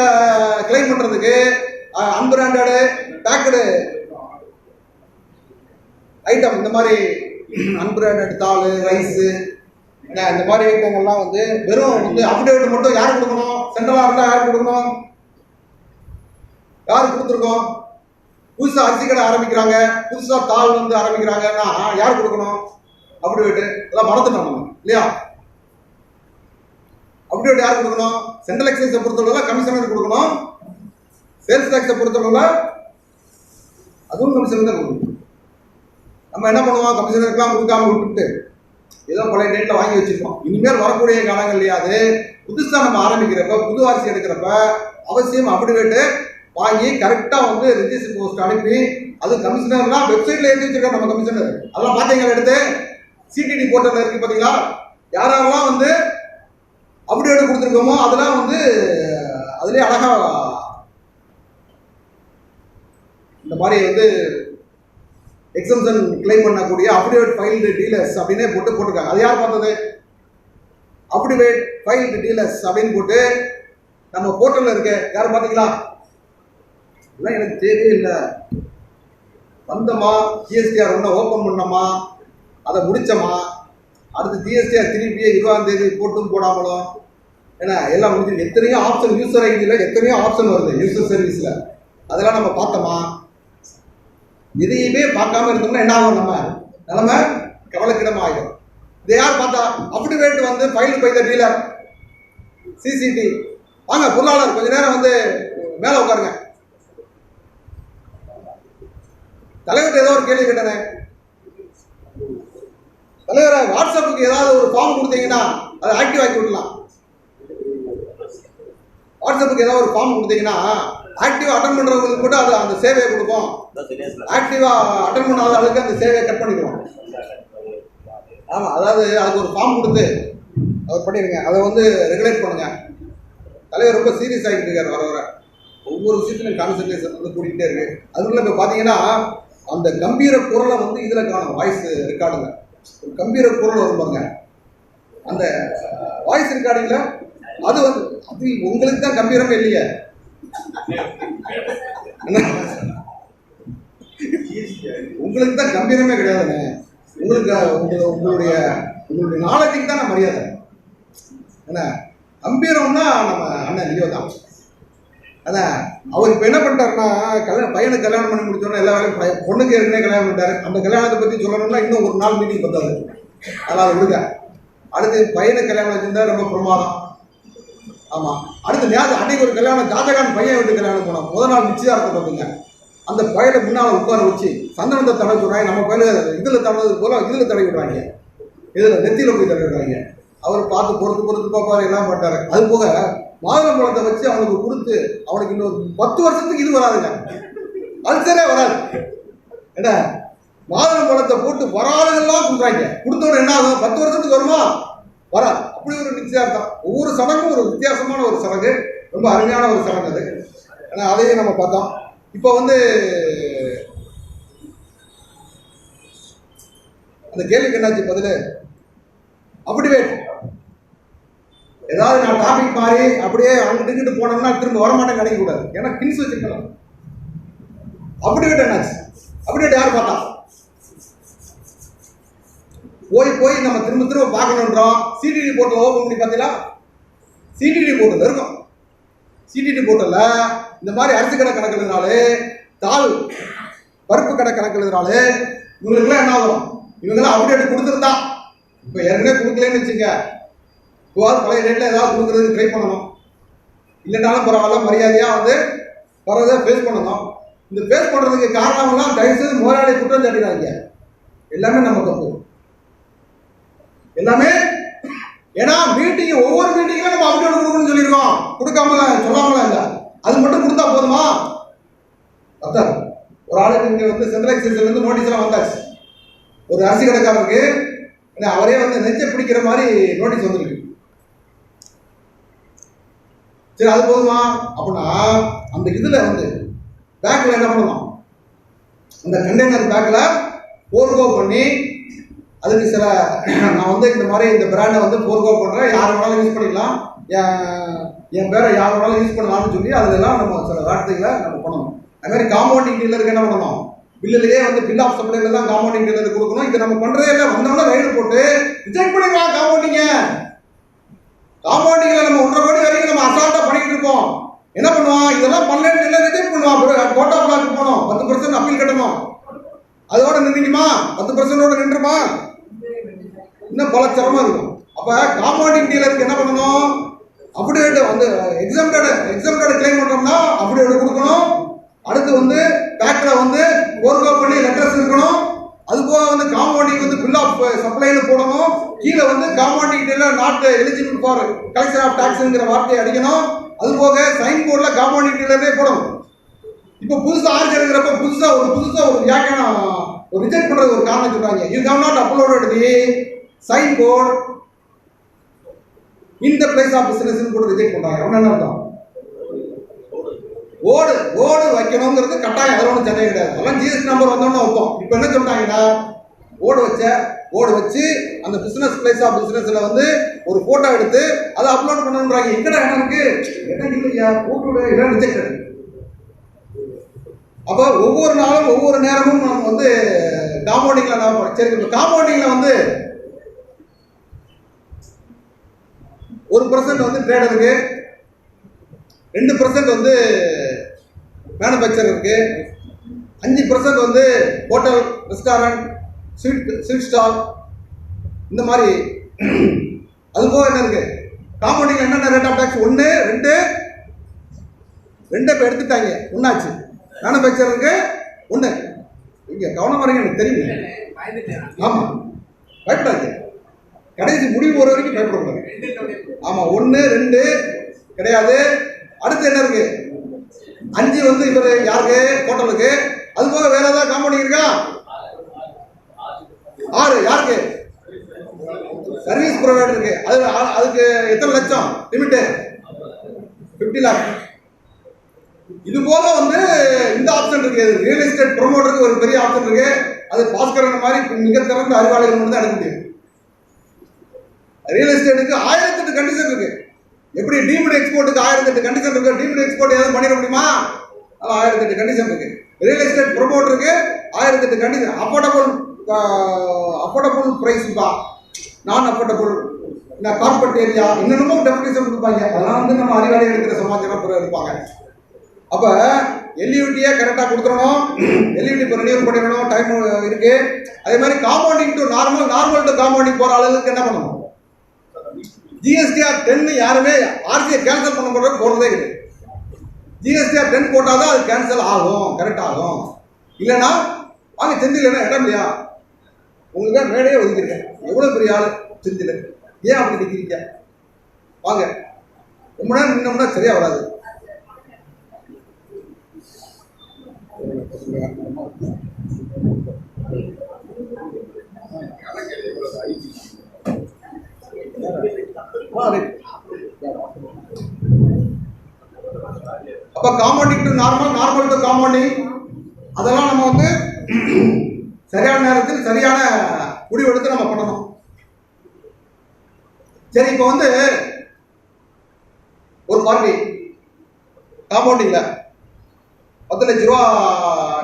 claim பண்றதுக்கு அன்பிராண்டடு பேக்கடு ஐட்டம், இந்த மாதிரி அன்பிராண்டட் தாள், ரைஸு, இந்த மாதிரி ஐட்டங்கள்லாம் வந்து வெறும் வந்து அப்டேட் மட்டும் யார் கொடுக்கணும்? சென்ட்ரலாக இருந்தால் யார் கொடுக்கணும்? யார் கொடுத்துருக்கோம்? புதுசாக அரிசி கடை ஆரம்பிக்கிறாங்க, புதுசாக தாள் வந்து ஆரம்பிக்கிறாங்கன்னா யார் கொடுக்கணும்? அப்டேட் எல்லாம் மறந்துட்டோம் நம்ம இல்லையா? அப்டேட் யார் கொடுக்கணும்? சென்ட்ரல் எக்ஸைஸை பொறுத்தவரை கமிஷனர் கொடுக்கணும். சேல்ஸ் டாக்ஸை பொறுத்தவரை அதுவும் கமிஷனர் தான் கொடுக்கணும். நம்ம என்ன பண்ணுவோம்? கமிஷனருக்குலாம் கொடுக்காம விட்டுட்டு ஏதோ பழைய டேட்டில் வாங்கி வச்சிருக்கோம். இனிமேல் வரக்கூடிய காலங்கள்லையாவது புதுசாக நம்ம ஆரம்பிக்கிறப்ப, புது அரிசி எடுக்கிறப்ப அவசியம் அப்டேட்டு வாங்கி கரெக்டாக வந்து ரெஜிஸ்டர் போஸ்ட் அனுப்பி, அது கமிஷனர்லாம் வெப்சைட்டில் எழுதி வச்சிருக்காங்க. நம்ம கமிஷனர் அதெல்லாம் பார்த்தீங்களா? எடுத்து சிடிடி போர்ட்டலில் இருக்கு பார்த்தீங்களா? யாரெல்லாம் வந்து அப்டேட் கொடுத்துருக்கோமோ அதெல்லாம் வந்து அதுலேயே அழகா இந்த மாதிரி வந்து எக்ஸம்ஷன் கிளைம் பண்ணக்கூடிய அப்டேட் ஃபைல்டு டீலர்ஸ் அப்படின்னே போட்டிருக்காங்க. அது யார் பார்த்தது? அப்டேட் ஃபைல்டு டீலர்ஸ் அப்படின்னு போட்டு நம்ம போர்ட்டலில் இருக்க யார் பார்த்தீங்களா? இதெல்லாம் எனக்கு தேவையே இல்லை. வந்தோமா, ஜிஎஸ்டிஆர் ஒன்று ஓப்பன் பண்ணோமா, அதை முடிச்சோமா, அடுத்து ஜிஎஸ்டிஆர் திருப்பியே 20ஆம் தேதி போட்டும் போடாமலும் ஏன்னா எல்லாம் முடிஞ்சு எத்தனையோ ஆப்ஷன் யூசர் ஐடியில் எத்தனையோ ஆப்ஷன் வருது யூசர் சர்வீஸில், அதெல்லாம் நம்ம பார்த்தோமா? எதையுமே பார்க்காம இருந்தோம்னா என்ன ஆகும்? நம்ம நிலைமை கவலைக்கிடமா ஆகிடும். இதை யார் பார்த்தா? அப்டேட் வந்து file by the dealer CCT. வாங்க பொருளாளர் கொஞ்ச நேரம் வந்து மேலே உட்காருங்க. தலைவர்கிட்ட ஏதோ ஒரு கேள்வி கேட்டேன். தலைவரை, வாட்ஸ்அப்புக்கு ஏதாவது ஒரு ஃபார்ம் கொடுத்தீங்கன்னா அதை ஆக்டிவ் ஆக்கி விடலாம். வாட்ஸ்அப்புக்கு ஏதாவது ஒரு ஃபார்ம் கொடுத்தீங்கன்னா ஆக்டிவா அட்டன் பண்றவங்களுக்கு கூட அது அந்த சேவையை கொடுக்கும். ஆக்டிவா அட்டன் பண்ணாத அளவுக்கு அந்த சேவையை கட் பண்ணிடுவோம். ஆமா, அதாவது அதுக்கு ஒரு ஃபார்ம் கொடுத்து அதை பண்ணிடுங்க. அதை வந்து ரெகுலேட் பண்ணுங்க. தலைவர் ரொம்ப சீரியஸ் ஆகிட்டு இருக்காரு. வர வர ஒவ்வொரு விஷயத்திலும் கான்சன்ட்ரேஷன் வந்து கூட்டிகிட்டே இருக்கு. அதுக்குள்ள இப்போ பார்த்தீங்கன்னா அந்த கம்பீர குரலை வந்து இதில் காணும். வாய்ஸ் ரெக்கார்டுங்க ஒரு கம்பீர குரல் வரும் பாருங்க. அந்த வாய்ஸ் ரெக்கார்டிங்ல அது வந்து அது உங்களுக்கு தான் கம்பீரமே இல்லையே. உங்களுக்கு தான் கம்பீரமே கிடையாதுங்க. உங்களுடைய நாலேஜுக்கு தான் மரியாதை. என்ன கம்பீரம்னா நம்ம அண்ணன் லியோ தான். அதான் அவர் இப்போ என்ன பண்ணிட்டாருன்னா, பையனுக்கு கல்யாணம் பண்ணி முடிச்சோன்னா எல்லா வேலையும் பொண்ணுக்கு ஏற்கனவே கல்யாணம் பண்ணிட்டாரு. அந்த கல்யாணத்தை பற்றி சொல்லணும்னா இன்னும் ஒரு நாள் மீட்டிங் பத்தாது. அதெல்லாம் அதை விடுங்க. அடுத்து பையனுக்கு கல்யாணம் வச்சிருந்தா ரொம்ப பிரமாதம். ஆமாம், அடுத்து அன்னைக்கு ஒரு கல்யாணம், ஷாஜகான் பையன் வீட்டு கல்யாணம் போனோம். முதல் நாள் நிச்சயதார்த்தம் பார்த்துங்க. அந்த பையனை முன்னால் உட்கார வச்சு சந்தனத்தை தடவை சொல்கிறாங்க. நம்ம பையனை இதில் தடவது போல இதில் தடவி விடுறாங்க, இதில் நெத்தியில் போய் தடவி விடுறாங்க. அவர் பார்த்து பொறுத்து பார்ப்பாரு, எல்லாம் பண்ணிட்டாரு. அது போக மாதுளம்பழத்தை வச்சு அவனுக்கு கொடுத்து அவனுக்கு இன்னொரு 10 வருஷத்துக்கு இது வராதுங்க, அல்சரே வராது. என்ன மாதுளம்பழத்தை போட்டு வராதுலாம் கொடுக்குறாங்க. கொடுத்தோட என்ன ஆகும்? 10 வருஷத்துக்கு வருமா? வராது. அப்படி ஒரு நிச்சயார்த்தம். ஒவ்வொரு சடங்கும் ஒரு வித்தியாசமான ஒரு சடங்கு, ரொம்ப அருமையான ஒரு சடங்கு அது. ஏன்னா அதையும் நம்ம பார்த்தோம். இப்போ வந்து அந்த கேள்விக்கு என்னாச்சு பதில்? அப்படியே ஏதாவது நான் டாபிக் மாறி அப்படியே அங்கிட்டு போனோம்னா திரும்ப வரமாட்டேன் கிடைக்கக்கூடாது. ஏன்னா கின்ஸ் வச்சிருக்கலாம். அப்படியே என்னாச்சு? அப்படியே யார் பார்த்தா? போய் நம்ம திரும்ப பார்க்கணுன்றோம். சிடிடி போர்ட்டல் ஓப்பன் பண்ணி பார்த்தீங்களா? சிடிடி போர்ட்டல் இருக்கும். சிடிடி போர்ட்டல்ல இந்த மாதிரி அரிசி கடை கணக்கு எழுதினாலே, தாள் பருப்பு கடை கணக்கு எழுதினாலே இவங்களுக்குலாம் என்ன ஆகும்? இவங்கெல்லாம் அப்டேட் கொடுத்துருந்தா, இப்போ ஏற்கனவே கொடுக்கலன்னு வச்சுங்க, பழைய ரேட்டில் ஏதாவது கொடுக்குறதுக்கு ட்ரை பண்ணணும். இல்லைனாலும் பரவாயில்ல, மரியாதையாக வந்து வரதை ஃபேஸ் பண்ணணும். இந்த ஃபேஸ் பண்ணுறதுக்கு காரணம்லாம் தயவுசெய்து முதலாளி குற்றம் சாட்டினாங்க. எல்லாமே நம்ம தப்பு, எல்லாமே. ஏன்னா மீட்டிங், ஒவ்வொரு மீட்டிங்கும் நம்ம அப்டேட் கொடுக்கணும்னு சொல்லியிருக்கோம். கொடுக்காமல சொல்லாமல இல்லை, அது மட்டும் கொடுத்தா போதுமா? அதான் ஒரு ஆளுக்கு இங்கே வந்து சென்ட்ரல் எக்ஸைஸ்லேருந்து நோட்டீஸ் எல்லாம் வந்தாச்சு. ஒரு அரிசி கடைக்காரருக்கு அவரே வந்து நெஞ்சை பிடிக்கிற மாதிரி நோட்டீஸ் வந்துருக்கு. சரி, அது போதுமா? அப்படின்னா அந்த இதில் வந்து பேக்கில் என்ன பண்ணணும்? அந்த கண்டெய்னர் பேக்கில் போர்கோ பண்ணி அதுக்கு சில நான் வந்து இந்த மாதிரி இந்த பிராண்டை வந்து போர்கோ பண்ணுறேன், யார் வேணாலும் யூஸ் பண்ணிக்கலாம், என் பேரை யாரோட யூஸ் பண்ணலாம்னு சொல்லி அதெல்லாம் நம்ம சில வார்த்தைகளை நம்ம பண்ணணும். அது மாதிரி காம்பவுண்டிங் டீலருக்கு என்ன பண்ணணும், பில்லுலேயே வந்து பில் ஆஃப் சப்ளைல தான் காம்பவுண்டிங் டீலருக்கு கொடுக்கணும். இதை நம்ம பண்றதே இல்லை. வந்தோம்னா ரைடு போட்டு ரிஜெக்ட் பண்ணிடலாம் காம்பவுண்டிங்ல நம்ம 1.5 கோடி வரைக்கும் நம்ம அசால்ட்டா பண்ணிட்டு இருக்கோம். என்ன பண்ணுவான், இதெல்லாம் பண்ணலன்னு ரிஜெக்ட் பண்ணுவான். கோட்டா பிளாக்கு போனோம், 10% அப்பீல் கட்டணும். அதோட நின்றுமா 10% நின்றுமா, இன்னும் பல சிரமம் இருக்கும். அப்ப காம்பவுண்டிங் டீலருக்கு என்ன பண்ணணும், அப்டேட் வந்து எக்ஸாம்டட் கிளைம் பண்றோம்னா அப்டேட் கொடுக்கணும். அடுத்து வந்து பேக்ல வந்து ஓர்கோ பண்ணி லெட்டர்ஸ் இருக்கணும். அது போக வந்து காம்பவுண்டிங் வந்து பில் ஆஃப் சப்ளைல போடணும். கீழே வந்து compounding dealer not eligible for collection of டாக்ஸ்ங்கிற வார்த்தையை அடிக்கணும். அது போக சைன் போர்ட்ல காம்பவுண்டிங் டீலரே போடணும். இப்போ புதுசா ஆர்ஜி எடுக்கிறப்ப புதுசா ஒரு வியாக்கியானம் ஒரு ரிஜெக்ட் பண்றது ஒரு காரணம் சொல்றாங்க. You have not uploaded the sign board in the place of business கூட ரிஜெக்ட் பண்றாங்க. அவன் என்ன அர்த்தம், ஓடு வைக்கணுங்கிறது கட்டாயம். அதில் ஒன்றும் சந்தேகம் கிடையாது. அதெல்லாம் ஜிஎஸ்டி நம்பர் வந்தோம்னா வைப்போம். இப்போ என்ன சொல்றாங்கன்னா ஓடு வச்சு அந்த பிசினஸ் பிளேஸ் ஆஃப் பிசினஸ்ல வந்து ஒரு போட்டோ எடுத்து அதை அப்லோட் பண்ணணுன்றாங்க. எங்கடா இடம் இருக்கு, இடம் இல்லையா, போட்டோட இடம் ரிஜெக்டட். அப்போ ஒவ்வொரு நாளும் ஒவ்வொரு நேரமும் நம்ம வந்து காம்பவுண்டிங்ல சரி, காம்பவுண்டிங்ல வந்து 1% வந்து ட்ரேடருக்கு, 2% வந்து மேனுஃபேக்சருக்கு, 5% வந்து ஹோட்டல், ரெஸ்டாரண்ட், ஸ்வீட் ஸ்டால், இந்த மாதிரி. அது போக என்ன இருக்கு காம்பவுண்டிங்ல என்னென்ன ரேட் ஆஃப் டாக்ஸ், 1 2 இப்போ எடுத்துட்டாங்க, ஒன்னாச்சு. மேனுஃபேக்சருக்கு 1. இங்க கவனம் வரீங்க, எனக்கு தெரியும். ஆமா, பயப்படாது, கடைசி முடிவு ஒரு வரைக்கும் பயப்படக்கூடாது. ஆமா, 1 2 கிடையாது. அடுத்து என்ன இருக்கு, 5 வந்து இவர் யாருக்கு, ஹோட்டலுக்கு. அது போக வேற ஏதாவது காம்பவுண்டிங் இருக்கா, 6 யாருக்கு, சர்வீஸ் ப்ரொவைடருக்கு. அதுக்கு எத்தனை லட்சம் லிமிட், 50 லாக். இது போக வந்து இந்த ஆப்ஷன் இருக்கு, ரியல் எஸ்டேட் ப்ரொமோட்டருக்கு ஒரு பெரிய ஆப்ஷன் இருக்கு. அது பாஸ்கரன் மாதிரி மிக திறந்த அறிவாளிகள் மட்டும் தான் எடுக்க முடியும். ரியல் எஸ்டேட்டுக்கு 1008 கண்டிஷன் இருக்கு. எப்படி டீம்டு எக்ஸ்போர்ட்டுக்கு 1008 கண்டிஷன் இருக்கு, டீம்டு எக்ஸ்போர்ட் ஏதாவது பண்ணிட முடியுமா, அது 1008 கண்டிஷன் இருக்கு. ரியல் எஸ்டேட் ப்ரொமோட்டருக்கு 1008 கண்டிஷன். அஃபோர்டபுள் பிரைஸ் தான், நான் அஃபோர்டபுள், கார்பரேட் ஏரியா, இன்னமும் டெபினிஷன் கொடுப்பாங்க. அதெல்லாம் வந்து நம்ம அறிவாளி எடுக்கிற சமாச்சாரம் எடுப்பாங்க. அப்ப எல்யூடியை கரெக்டாக கொடுத்துடணும். எல்யூடி இப்போ ரினியூவல் பண்ணிடணும், டைம் இருக்கு. அதே மாதிரி compounding to normal to compounding போற அளவுக்கு என்ன பண்ணணும், ஜிஎஸ்டிஆர் 10 யாருமே ஆர்சியை கேன்சல் பண்ண போறதே கிடையாது. ஜிஎஸ்டிஆர் 10 போட்டாதான் அது கேன்சல் ஆகும், கரெக்ட் ஆகும். இல்லைன்னா வாங்க செந்தில் இடம் இல்லையா, உங்களுக்கு தான் மேடையே ஒதுக்கிருக்கேன், எவ்வளவு பெரிய ஆளு செந்தில், ஏன் அப்படி நிற்கிறீங்க, வாங்க. ரொம்ப நேரம் நின்னோம்னா சரியா வராது. அப்ப compounding to normal to compounding, அதெல்லாம் நம்ம வந்து சரியான நேரத்தில் சரியான முடிவு எடுத்து நம்ம பண்ணணும். சரி, இப்போ வந்து ஒரு பார்ட்டி காம்பவுண்டிங்ல 10 லட்ச ரூபா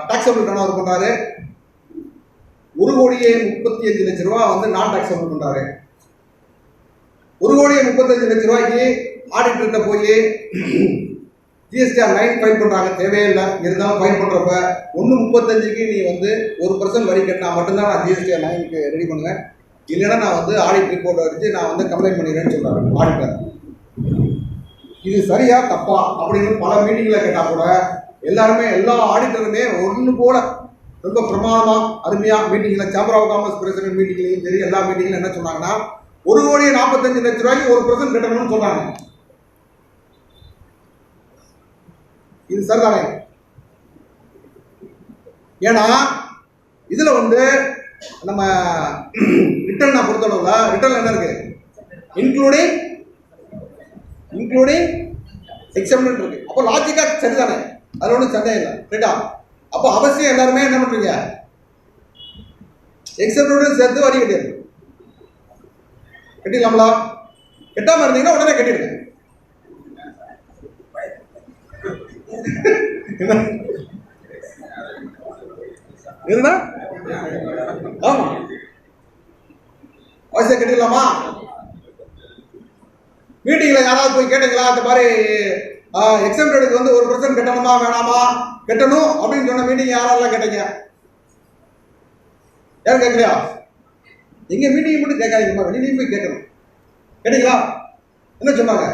டாக்ஸபிள் டர்ன் ஓவர் பண்றாரு. 1,35,00,000 ரூபா வந்து நான் டாக்ஸபிள் பண்றாரு. 1,35,00,000 ரூபாய்க்கு ஆடிட்டர்கிட்ட போய் ஜிஎஸ்டிஆர் 9 ஃபைல் பண்றாங்க, தேவையில்லை. இருந்தாலும் ஃபைல் பண்றப்ப 1,35,00,000க்கு நீ வந்து 1% வரி கட்டினா மட்டும்தான் நான் ஜிஎஸ்டிஆர் 9க்கு ரெடி பண்ணுவேன், இல்லைன்னா நான் வந்து ஆடிட் ரிப்போர்ட் வச்சு நான் வந்து கம்ப்ளைண்ட் பண்ணிடுறேன்னு சொல்றாங்க ஆடிட்டர். இது சரியா தப்பா அப்படின்னு பல மீட்டிங்ல கேட்டா கூட எல்லாருமே, எல்லா ஆடிட்டருமே ஒன்று போல ரொம்ப பிரமாதமா அருமையா மீட்டிங்ல, சேம்பர் ஆஃப் காமர்ஸ் பிரசிடென்ட் மீட்டிங்லையும் சரி, எல்லா மீட்டிங்ல என்ன சொன்னாங்கன்னா 1,45,00,000 ரூபாய்க்கு 1% கட்டணும்னு சொன்னாங்க. இது சரிதானே? ஏன்னா இதுல வந்து நம்ம ரிட்டர்னை பொறுத்தளவுல ரிட்டர்ன் என்ன இருக்கு, இன்க்ளூடிங் எக்ஸம்ஷன் இருக்கு. அப்போ லாஜிக்கா சரிதானே, அதுல ஒன்றும் சந்தேகம் இல்லை, ரைட்டா? அப்போ அவசியம் எல்லாருமே என்ன பண்றீங்க, எக்ஸம்ஷன் சேர்த்து வரி கட்டிடலாங்களா? கட்டாம இருந்தீங்கன்னா உடனே கட்டிடுங்க. எதுனா ஆமா வாய்ஸை கட்டிடலாமா? மீட்டிங்ல யாராவது போய் கேட்டீங்களா இந்த மாதிரி எக்ஸாம்டேடுக்கு வந்து 1% கட்டணுமா வேணாமா? கட்டணும் அப்படின்னு சொன்ன மீட்டிங் யாரெல்லாம் கேட்டீங்க? யாரும் கேட்கலையா? எங்க மீட்டிங் மட்டும் கேட்காதீங்கம்மா, வெளியிலையும் போய் கேட்கணும். கேட்டீங்களா? என்ன சொன்னாங்க?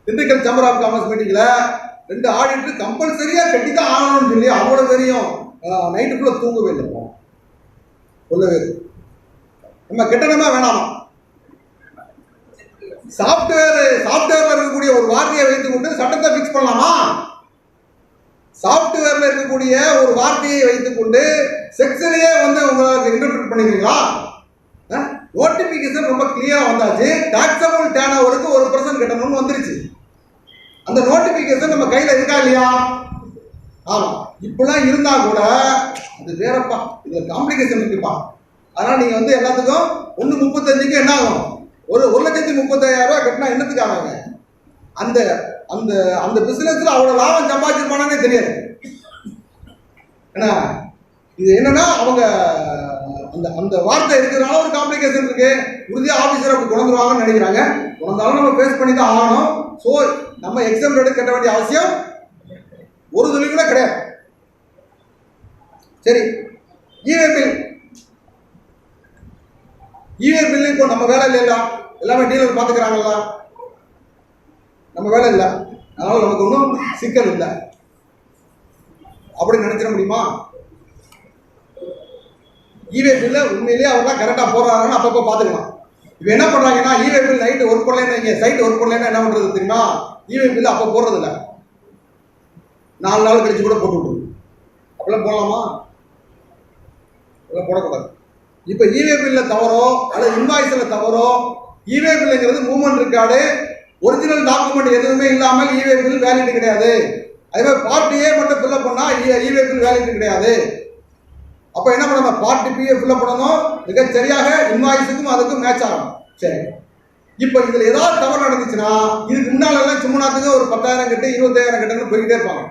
திண்டுக்கல் சேம்பர் ஆஃப் காமர்ஸ் மீட்டிங்ல 2 ஆடிட்டர் கம்பல்சரியா கட்டி தான் ஆகணும்னு சொல்லி அவ்வளவு தெரியும். நைட்டுக்குள்ள தூங்கவே இல்லை. சொல்லவே நம்ம கட்டணமா வேணாமா? சாப்ட்வேர்ல இருக்கக்கூடிய ஒரு வார்த்தையை வைத்துக் கொண்டு சட்டத்தை பிக்ஸ் பண்ணலாமா? சாப்ட்வேர்ல இருக்கக்கூடிய ஒரு வார்த்தையை வைத்துக் கொண்டு செக்ஷனையே வந்து உங்களுக்கு இன்டர்பிரட் பண்ணிக்கிறீங்களா? நோட்டிபிகேஷன் ரொம்ப கிளியரா வந்தாச்சு. டாக்ஸபிள் டர்ன் ஓவருக்கு 1% கட்டணும்னு வந்துருச்சு. அந்த நோட்டிபிகேஷன் நம்ம கையில இருக்கா இல்லையா? ஆமா. இப்பெல்லாம் இருந்தா கூட அது வேறப்பா, இது காம்ப்ளிகேஷன் இருக்குப்பா. அதனால நீங்க வந்து எல்லாத்துக்கும் 1.35க்கு என்ன ஆகும்? ஒரு 1,35,000 ரூபாய் கட்டினா என்னத்துக்காக? அந்த அந்த அந்த பிசினஸ்ல அவ்வளவு லாபம் சம்பாதிச்சிருப்பானே தெரியாது. ஏன்னா இது என்னன்னா அவங்க அந்த அந்த வார்த்தை இருக்கிறதுனால ஒரு காம்ப்ளிகேஷன் இருக்கு. உறுதியா ஆபீசர் அப்படி கொண்டுருவாங்கன்னு நினைக்கிறாங்க. கொண்டாலும் நம்ம ஃபேஸ் பண்ணி தான் ஆகணும். ஸோ நம்ம எக்ஸாம் ரேட்டு கட்ட வேண்டிய அவசியம் ஒரு துளி கூட கிடையாது. சரி, இவே பில் இப்போ நம்ம வேலை இல்லைல்ல, எல்லாமே டீலர் பார்த்துக்கிறாங்களா? நம்ம வேலை இல்லை, அதனால நமக்கு ஒன்றும் சிக்கல் இல்லை அப்படி நினைச்சிட முடியுமா? இவே பில்ல உண்மையிலேயே அவங்க கரெக்டாக போடுறாங்கன்னு அப்பப்போ பார்த்துக்கலாம். இப்போ என்ன பண்ணுறாங்கன்னா இவே பில் நைட்டு ஒர்க் பண்ணலன்னு, சைட் ஒர்க் பண்ணலன்னா என்ன பண்ணுறது தெரியுமா? இவே பில் அப்போ போடுறது இல்லை, 4 நாள் கழிச்சு கூட போட்டு விடுறது. அப்படிலாம் போடலாமா? அதெல்லாம் போடக்கூடாது. இப்போ இவே பில்ல தவறோ அல்லது இன்வாய்ஸ்ல தவறோ, இவே பில்லுங்கிறது மூவ்மெண்ட் ரெக்கார்டு, ஒரிஜினல் டாக்குமெண்ட் எதுவுமே இல்லாமல் இவே பில் வேலிட் கிடையாது. அதே மாதிரி பார்ட் ஏ மட்டும் ஃபில்அப் பண்ணா இவே பில் வேலிட் கிடையாது. அப்போ என்ன பண்ணணும்? பார்ட் பிஏ ஃபில்அப் பண்ணணும், மிக சரியாக இன்வாய்ஸுக்கும் அதுக்கும் மேட்ச் ஆகணும். சரி, இப்போ இதுல ஏதாவது தவறு நடந்துச்சுன்னா இதுக்கு முன்னாலெல்லாம் சும்மாத்துக்கு ஒரு 10,000 கட்டு 25,000 கட்டுன்னு போய்கிட்டே இருப்பாங்க.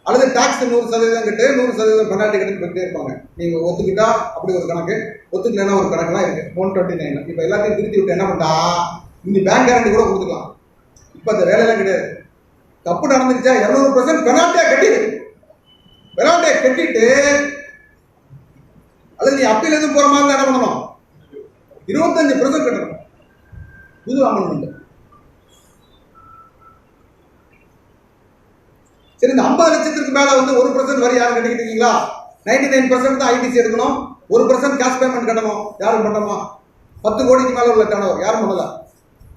அல்லது டாக்ஸ் 100% கட்டு 100% பெனால்ட்டி கட்டுன்னு போய்கிட்டே இருப்பாங்க. நீங்க ஒத்துக்கிட்டா அப்படி ஒரு கணக்கு, ஒத்துக்கலைன்னா ஒரு கணக்குலாம் இருக்கு. 129. இப்போ எல்லாத்தையும் திருத்தி விட்டு என்ன பண்ணா இந்த பேங்க் கேரண்டி கூட கொடுத்துக்கலாம். இப்போ அந்த வேலையெல்லாம் கிடையாது. தப்பு நடந்துச்சா 200% பெனால்ட்டியா கட்டிடு. பெனால்ட்டியை கட்டிட்டு அல்லது நீ அப்பீல் எதுவும் போற மாதிரி என்ன பண்ணணும்? 25% கட்டணும். புது அமெண்ட்மெண்ட். சரி, இந்த 50 லட்சத்துக்கு மேல வந்து 1% வரி யாரும் கட்டிக்கிட்டு இருக்கீங்களா? 99% தான் ஐடிசி எடுக்கணும், 1% கேஷ் பேமெண்ட் கட்டணும். யாரும் பண்ணணுமா? 10 கோடிக்கு மேல உள்ள டர்னோவர் யாரும் பண்ணல,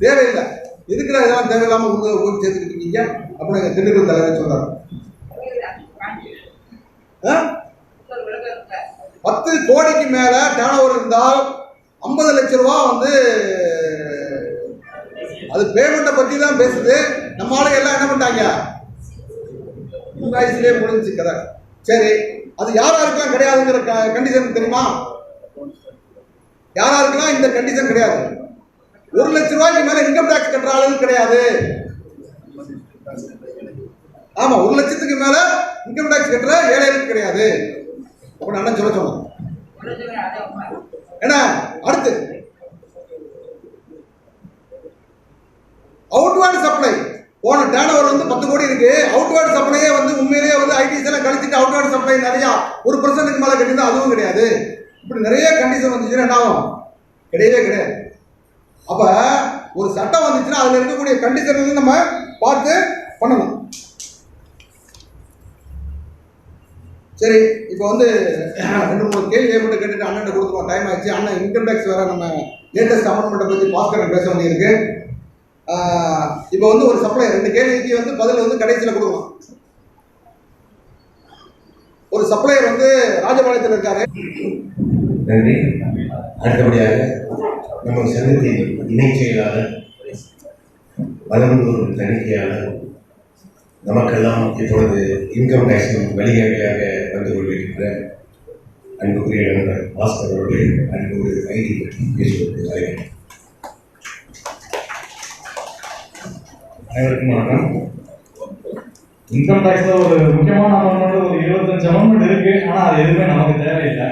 தேவையில்லை. எதுக்குடா இதெல்லாம் தேவையில்லாம உங்க போய் சேர்த்துக்கிட்டு இருக்கீங்க அப்படின்னு திண்டுக்கல் தலைவர் சொல்றாரு. 10 கோடிக்கு மேல டர்னோவர் இருந்தால் 50 லட்சம் ரூபாய் வந்து அது பேமெண்ட்டை பத்தி தான் பேசுது. நம்ம ஆளுங்க எல்லாம் என்ன பண்ணிட்டாங்க? இன்வாய்ஸ்லயே முடிஞ்சு கதை. சரி, அது யாராருக்கெல்லாம் கிடையாதுங்கிற கண்டிஷன் தெரியுமா? யாராருக்கெல்லாம் இந்த கண்டிஷன் கிடையாது? 1 லட்சம் ரூபாய்க்கு மேல இன்கம் டாக்ஸ் கட்டுற ஆளுங்க கிடையாது. ஆமா, 1 லட்சத்துக்கு மேல இன்கம் டாக்ஸ் கட்டுற ஏழைகளுக்கு கிடையாது. அப்ப நான் சொல்ல சொன்னேன். என்ன அடுத்து? Outward supply. போன டர்னோவர் வந்து 10 கோடி இருக்கு. அவுட்வர்ட் சப்ளையே வந்து உண்மையிலேயே வந்து ஐடிசி எல்லாம் கழிச்சிட்டு அவுட்வர்ட் சப்ளை நிறைய 1%க்கு மேல கட்டினா அதுவும் கிடையாது. இப்படி நிறைய கண்டிஷன் வந்துச்சுன்னா என்ன ஆகும்? கிடையவே கிடையாது. அப்ப ஒரு சட்டம் வந்துச்சுன்னா அதுல இருக்கக்கூடிய கண்டிஷன் நம்ம பார்த்து பண்ணணும். சரி, இப்போ வந்து 2-3 கேள்வி மட்டும் கேட்டுட்டு அண்ணன் கொடுத்துருவோம். டைம் ஆயிடுச்சு. அண்ணன் இன்கம் டேக்ஸ் வேற நம்ம லேட்டஸ்ட் அமெண்ட்மெண்ட்டை பற்றி பாஸ்கரன் பேச வேண்டியிருக்கு. இப்போ வந்து ஒரு சப்ளை 2 கேள்விக்கு வந்து பதில் வந்து கடைசியில் கொடுக்கலாம். ஒரு சப்ளையர் வந்து ராஜபாளையத்தில் இருக்காரு. நன்றி. அடுத்தபடியாக நம்ம சங்கத்தின் இணை செயலாளர், வளர்ந்தூர் தணிக்கையாளர், நமக்கெல்லாம் இப்பொழுது இன்கம் டேக்ஸின் வழிகாட்டியாக வந்து கொண்டிருக்கிற அன்புக்குரிய நண்பர் பாஸ்கர் அவர்களை அன்போடு ஐடி பற்றி பேசுவதற்கு அழைக்கிறேன். அனைவருக்கும் வணக்கம். இன்கம் டேக்ஸ்ல ஒரு முக்கியமான அமௌண்ட் ஒரு 25 அமௌண்ட் இருக்கு. ஆனா அது எதுவுமே நமக்கு தேவையில்லை.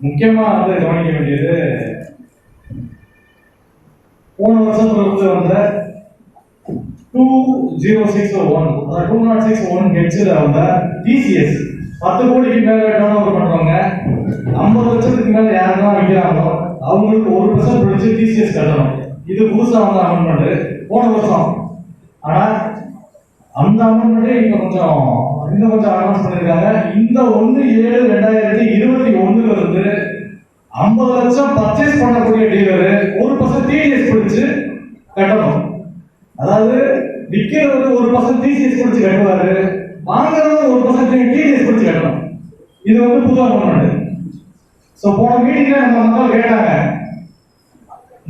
முக்கியமா வந்து கவனிக்க வேண்டியது போன வருஷத்துல இருந்து வந்த 2061 206(1) ஹெச்ல வந்த டிசிஎஸ் 10 கோடிக்கு மேல டர்ன் ஓவர் பண்றவங்க 50 லட்சத்துக்கு மேல யாரெல்லாம் விற்கிறாங்களோ அவங்களுக்கு 1% பிடிச்சு டிசிஎஸ் கட்டணும். இது புதுசா வந்து அமெண்ட்மெண்ட் போன வருஷம். ஆனா அந்த அமெண்ட்மெண்ட்டே இன்னும் கொஞ்சம் அனௌன்ஸ் பண்ணிருக்காங்க. இந்த 1/7/2021 இருந்து 50 லட்சம் பர்ச்சேஸ் பண்ணக்கூடிய டீலரு 1% டிடிஎஸ் பிடிச்சு கட்டணும். அதாவது விற்கிறவர் 1% டிசிஎஸ் பிடிச்சு கட்டுவாரு, வாங்குறவர் 1% டிடிஎஸ் பிடிச்சு கட்டணும். இது வந்து புது அமெண்ட்மெண்ட். ஸோ போன மீட்டிங்ல நம்ம மக்கள் கேட்டாங்க,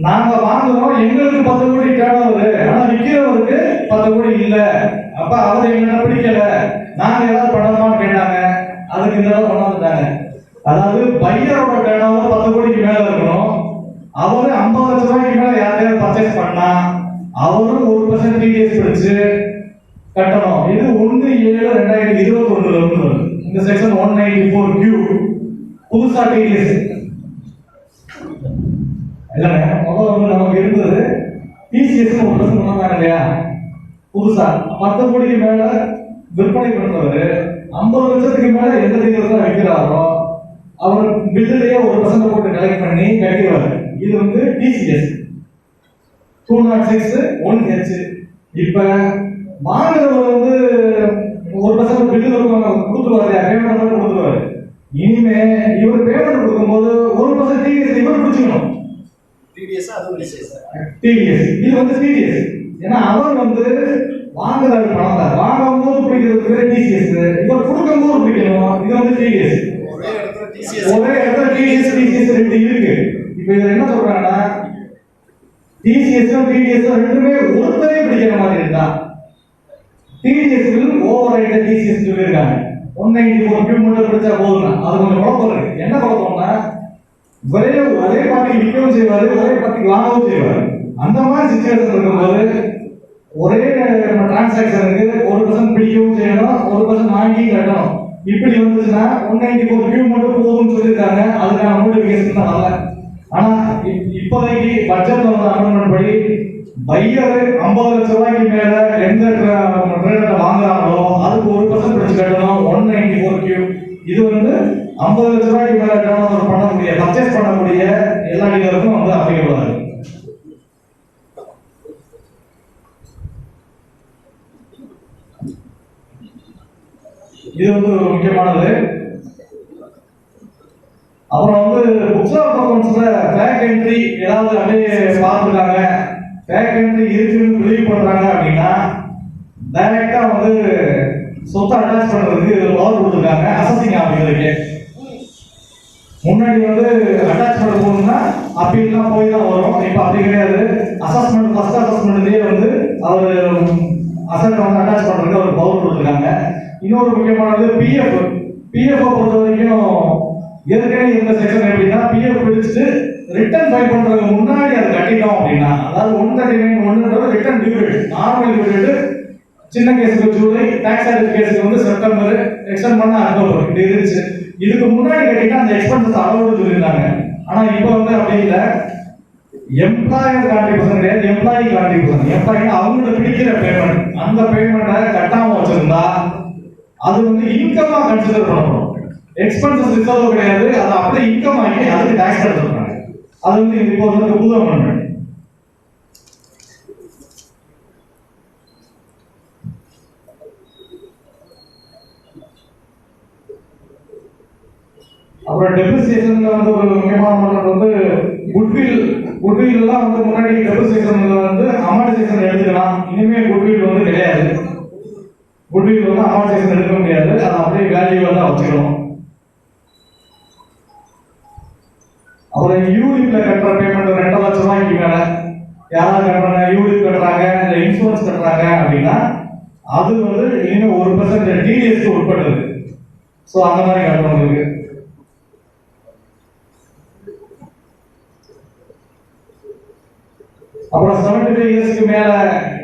நாங்க வாங்குறோம் எங்களுக்கு 10 கோடி டர்ன் ஓவர், ஆனா விற்கிறவருக்கு 10 கோடி இல்ல, அப்ப அவர் எங்களை பிடிக்கல, நாங்க ஏதாவது பண்ணலாமான்னு கேட்டாங்க. அதுக்கு இந்த அளவு பண்ணாங்க. அதாவது பையரோட டர்ன் ஓவர் 10 கோடிக்கு மேல இருக்கணும், அவரு 50 லட்சம் ரூபாய்க்கு மேல யாரையாவது பர்ச்சேஸ் பண்ணா அவரும் 1% டிடிஎஸ் பிடிச்சு கட்டணும். இது 1/7/2021 இருந்து இந்த செக்ஷன் 194Q புதுசா டிடிஎஸ் இல்லைங்க. முதல்ல வந்து நமக்கு இருந்தது டிசிஎஸ் 1% பண்ணாங்க இல்லையா, புதுசா 10 கோடிக்கு மேல விற்பனை பண்றவரு 50 லட்சத்துக்கு மேல எந்த டீலர் தான் விற்கிறாரோ அவர் பில்லுலயே 1% போட்டு கலெக்ட் பண்ணி கட்டிடுவாரு. இது வந்து டிசிஎஸ் 206(1) இப்ப வாங்குறவர் வந்து 1% பில்லு கொடுத்துருவாரு, பேமெண்ட் கொடுத்துருவாரு. இனிமே இவர் பேமெண்ட் கொடுக்கும்போது 1% டிடிஎஸ் இவர் பிடிச்சிக்கணும். டிடிஎஸ் இது வந்து டிடிஎஸ். ஏன்னா அவர் வந்து வாங்குறாரு பணத்தை, வாங்கும் போது பிடிக்கிறது டிசிஎஸ், இவர் கொடுக்கும் போது பிடிக்கணும். இது வந்து டிடிஎஸ். ஒரே இடத்துல டிடிஎஸ் டிசிஎஸ் ரெண்டு இருக்கு. இப்ப இதுல என்ன சொல்றாங்கன்னா டிசிஎஸ் டிடிஎஸ் ரெண்டுமே ஒருத்தரே பிடிக்கிற மாதிரி இருந்தா டிடிஎஸ் ஓவர் ரைட் டிசிஎஸ் சொல்லியிருக்காங்க. 194Q மட்டும் பிடிச்சா போதும். அது கொஞ்சம் குழப்பம் இருக்கு. என்ன குழப்பம்னா ஒரே பார்ட்டிக்கு விற்கவும் செய்வாரு, ஒரே பார்ட்டிக்கு வாங்கவும் செய்வாரு. அந்த மாதிரி சிச்சுவேஷன் இருக்கும்போது ஒரே டிரான்சாக்சனுக்கு 1% பிடிக்கவும் செய்யணும், 1% வாங்கி கட்டணும். இப்படி வந்துச்சுன்னா 194Q மட்டும் போதும்னு சொல்லியிருக்காங்க. அதுக்கான நோட்டிபிகேஷன் தான் வரல. ஆனா இப்போதைக்கு பட்ஜெட்ல வந்த அமெண்ட்மெண்ட் படி பையர் 50 லட்சம் ரூபாய்க்கு மேல எந்த ட்ரேடர்ல வாங்குறாங்களோ அதுக்கு 1% பிடிச்சு கட்டணும் 194Q. இது வந்து 50 லட்சம் ரூபாய்க்கு மேல டர்ன் ஓவர் பண்ணக்கூடிய பர்ச்சேஸ் பண்ணக்கூடிய எல்லா டீலருக்கும் வந்து அப்ளிகபிள் ஆகுது. இது வந்து ஒரு முக்கியமானது. அப்புறம் வந்து புக்ஸ் ஆஃப் அக்கவுண்ட்ஸ்ல பேக் என்ட்ரி ஏதாவது அப்படியே பார்த்துருக்காங்க, பேக் என்ட்ரி இருக்குன்னு பிலீவ் பண்றாங்க அப்படின்னா டைரக்டா வந்து சொத்தை அட்டாச் பண்றதுக்கு பவர் கொடுத்துருக்காங்க அசசிங் ஆஃபீஸருக்கு. முன்னாடி வந்து அட்டாச் பண்ண போகணும்னா அப்பீல்லாம் போய் தான் வரும். இப்போ அப்படி கிடையாது. அசஸ்மெண்ட் ஃபர்ஸ்ட் அசஸ்மெண்ட்லேயே வந்து அவர் அசட் வந்து அட்டாச் பண்றதுக்கு அவர் பவர் கொடுத்துருக்காங்க. இன்னொரு முக்கியமானது பிஎஃப் பொறுத்த வரைக்கும் ஏற்கனவே இந்த செக்ஷன் எப்படின்னா பிஎஃப் பிடிச்சிட்டு ரிட்டர்ன் ஃபைல் பண்றதுக்கு முன்னாடி அதை கட்டிட்டோம் அப்படின்னா, அதாவது 139(1) return due date, normal due date சின்ன கேஸுக்கு ஜூலை, டாக்ஸ் ஆடிட் கேஸுக்கு வந்து செப்டம்பர், எக்ஸ்டெண்ட் பண்ண அக்டோபர் இப்படி இருந்துச்சு. இதுக்கு முன்னாடி கட்டிட்டா அந்த எக்ஸ்பென்சஸ் அலோடு சொல்லியிருந்தாங்க. ஆனா இப்போ வந்து அப்படி இல்லை. எம்ப்ளாயர் கான்ட்ரிபியூஷன் கிடையாது, எம்ப்ளாயி கான்ட்ரிபியூஷன். எம்ப்ளாயினா அவங்களோட பிடிக்கிற பேமெண்ட், அந்த பேமெண்ட்டை கட்டாம வச்சிருந்தா அது வந்து இன்கமா கன்சிடர் பண்ணப்படும். எக்ஸ்பென்சஸ் ரிசர்வ் கிடையாது, அது அப்படியே இன்கம் ஆகி அதுக்கு டாக்ஸ் எடுத்துருக்காங்க. அது வந்து இப்போ வந்து புது அமெண்ட்மெண்ட். அப்புறம் டெப்ரிசியேஷன்ல வந்து ஒரு முக்கியமான அமெண்ட்மெண்ட் வந்து குட்வில் எல்லாம் வந்து முன்னாடி டெப்ரிசியேஷன்ல வந்து அமார்டைசேஷன் எடுத்துக்கலாம். இனிமே குட்வில் வந்து கிடையாது. குட்வில் வந்து அமார்டைசேஷன் எடுக்க முடியாது, அதை அப்படியே வேல்யூவா தான் வச்சுக்கணும். அப்புறம் யூனிட்ல கட்டுற பேமெண்ட் 2 லட்சம் ரூபாய்க்கு மேல யாராவது கட்டுறாங்க, யூனிட் கட்டுறாங்க, இல்ல இன்சூரன்ஸ் கட்டுறாங்க அப்படின்னா அது வந்து இன்னும் 1% டிடிஎஸ்க்கு உட்பட்டது. ஸோ அந்த மாதிரி கட்டுறவங்களுக்கு. அப்புறம் 75 இயர்ஸ்க்கு மேல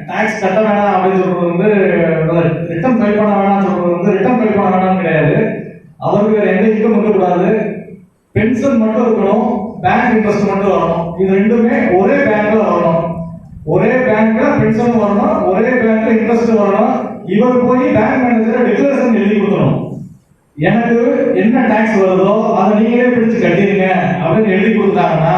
டாக்ஸ் கட்ட வேணாம் அப்படின்னு சொல்றது வந்து ரிட்டர்ன் ஃபைல் பண்ண வேணாம்னு சொல்றது வந்து ரிட்டர்ன் ஃபைல் பண்ண வேணாம்னு கிடையாது. அவருக்கு வேற எந்த இன்கம் இருக்கக்கூடாது, பென்ஷன் மட்டும் இருக்கணும், பேங்க் இன்ட்ரெஸ்ட் மட்டும் வரணும். இது ரெண்டுமே ஒரே பேங்க்ல வரணும். ஒரே பேங்க்ல பென்ஷன் வரணும், ஒரே பேங்க்ல இன்ட்ரெஸ்ட் வரணும். இவர் போய் பேங்க் மேனேஜர் டிக்ளரேஷன் எழுதி கொடுக்கணும். எனக்கு என்ன டாக்ஸ் வருதோ அதை நீங்களே பிடிச்சு கட்டிடுங்க அப்படின்னு எழுதி கொடுத்தாங்கன்னா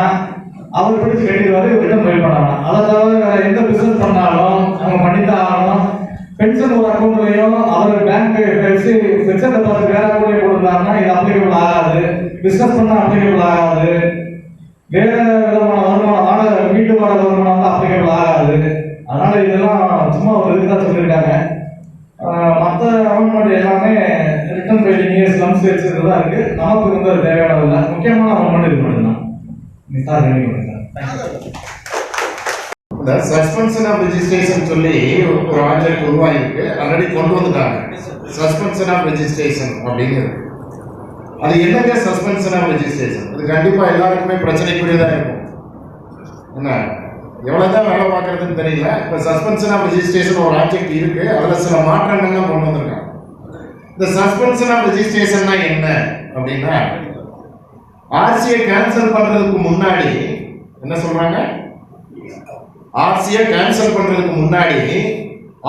அவர் பிடிச்சு கட்டிடுவாரு, ரிட்டர்ன் ஃபைல் பண்ணலாம். அதை தவிர எந்த பிசினஸ் பண்ணாலும் அவங்க பண்ணித்தான் ஆகணும். பென்ஷன் ஒரு அக்கௌண்ட்லையும் அவர் பேங்க் பிக்சர் டெபாசிட் வேற அக்கௌண்ட்லயும் போட்டுருந்தாங்கன்னா இது அப்ளிகபிள் ஆகாது. பிசினஸ் பண்ணா அப்ளிகபிள் ஆகாது. வேற விதமான வருமானம் வாடகை வீட்டு வாடகை வருமானம் வந்து அப்ளிகபிள் ஆகாது. அதனால இதெல்லாம் சும்மா ஒரு இதுதான் சொல்லியிருக்காங்க. மற்ற அமெண்ட்மெண்ட் எல்லாமே ரிட்டர்ன் ஃபைலிங் ஸ்லம்ஸ் தான் இருக்கு. நமக்கு வந்து அது தேவையானதில்லை. முக்கியமான அமெண்ட்மெண்ட் இது மட்டும்தான். சார் ரெடி பண்ணுங்க சார். இந்த சஸ்பென்ஷன் ஆஃப் ரெஜிஸ்ட்ரேஷன் சொல்லி ஒரு ஆப்ஜெக்ட் உருவாகிருக்கு, ஆல்ரெடி கொண்டு வந்துட்டாங்க. சஸ்பென்ஷன் ஆஃப் ரெஜிஸ்ட்ரேஷன் அப்படிங்கிறது அது என்னங்க? சஸ்பென்ஷன் ஆஃப் ரெஜிஸ்ட்ரேஷன் அது கண்டிப்பா எல்லாருக்குமே பிரச்சனைக்குரியதா இருக்கும். என்ன எவ்வளவுதான் வேலை பார்க்கறதுன்னு தெரியல. இப்ப சஸ்பென்ஷன் ஆஃப் ரெஜிஸ்ட்ரேஷன் ஒரு ஆப்ஜெக்ட் இருக்கு, அதுல சில மாற்றங்கள்லாம் கொண்டு வந்திருக்காங்க. இந்த சஸ்பென்ஷன் ஆஃப் ரெஜிஸ்ட்ரேஷன்னா என்ன அப்படின்னா, ஆர்சியை கேன்சல் பண்றதுக்கு முன்னாடி என்ன சொல்றாங்க? ஆர்சியை கேன்சல் பண்றதுக்கு முன்னாடி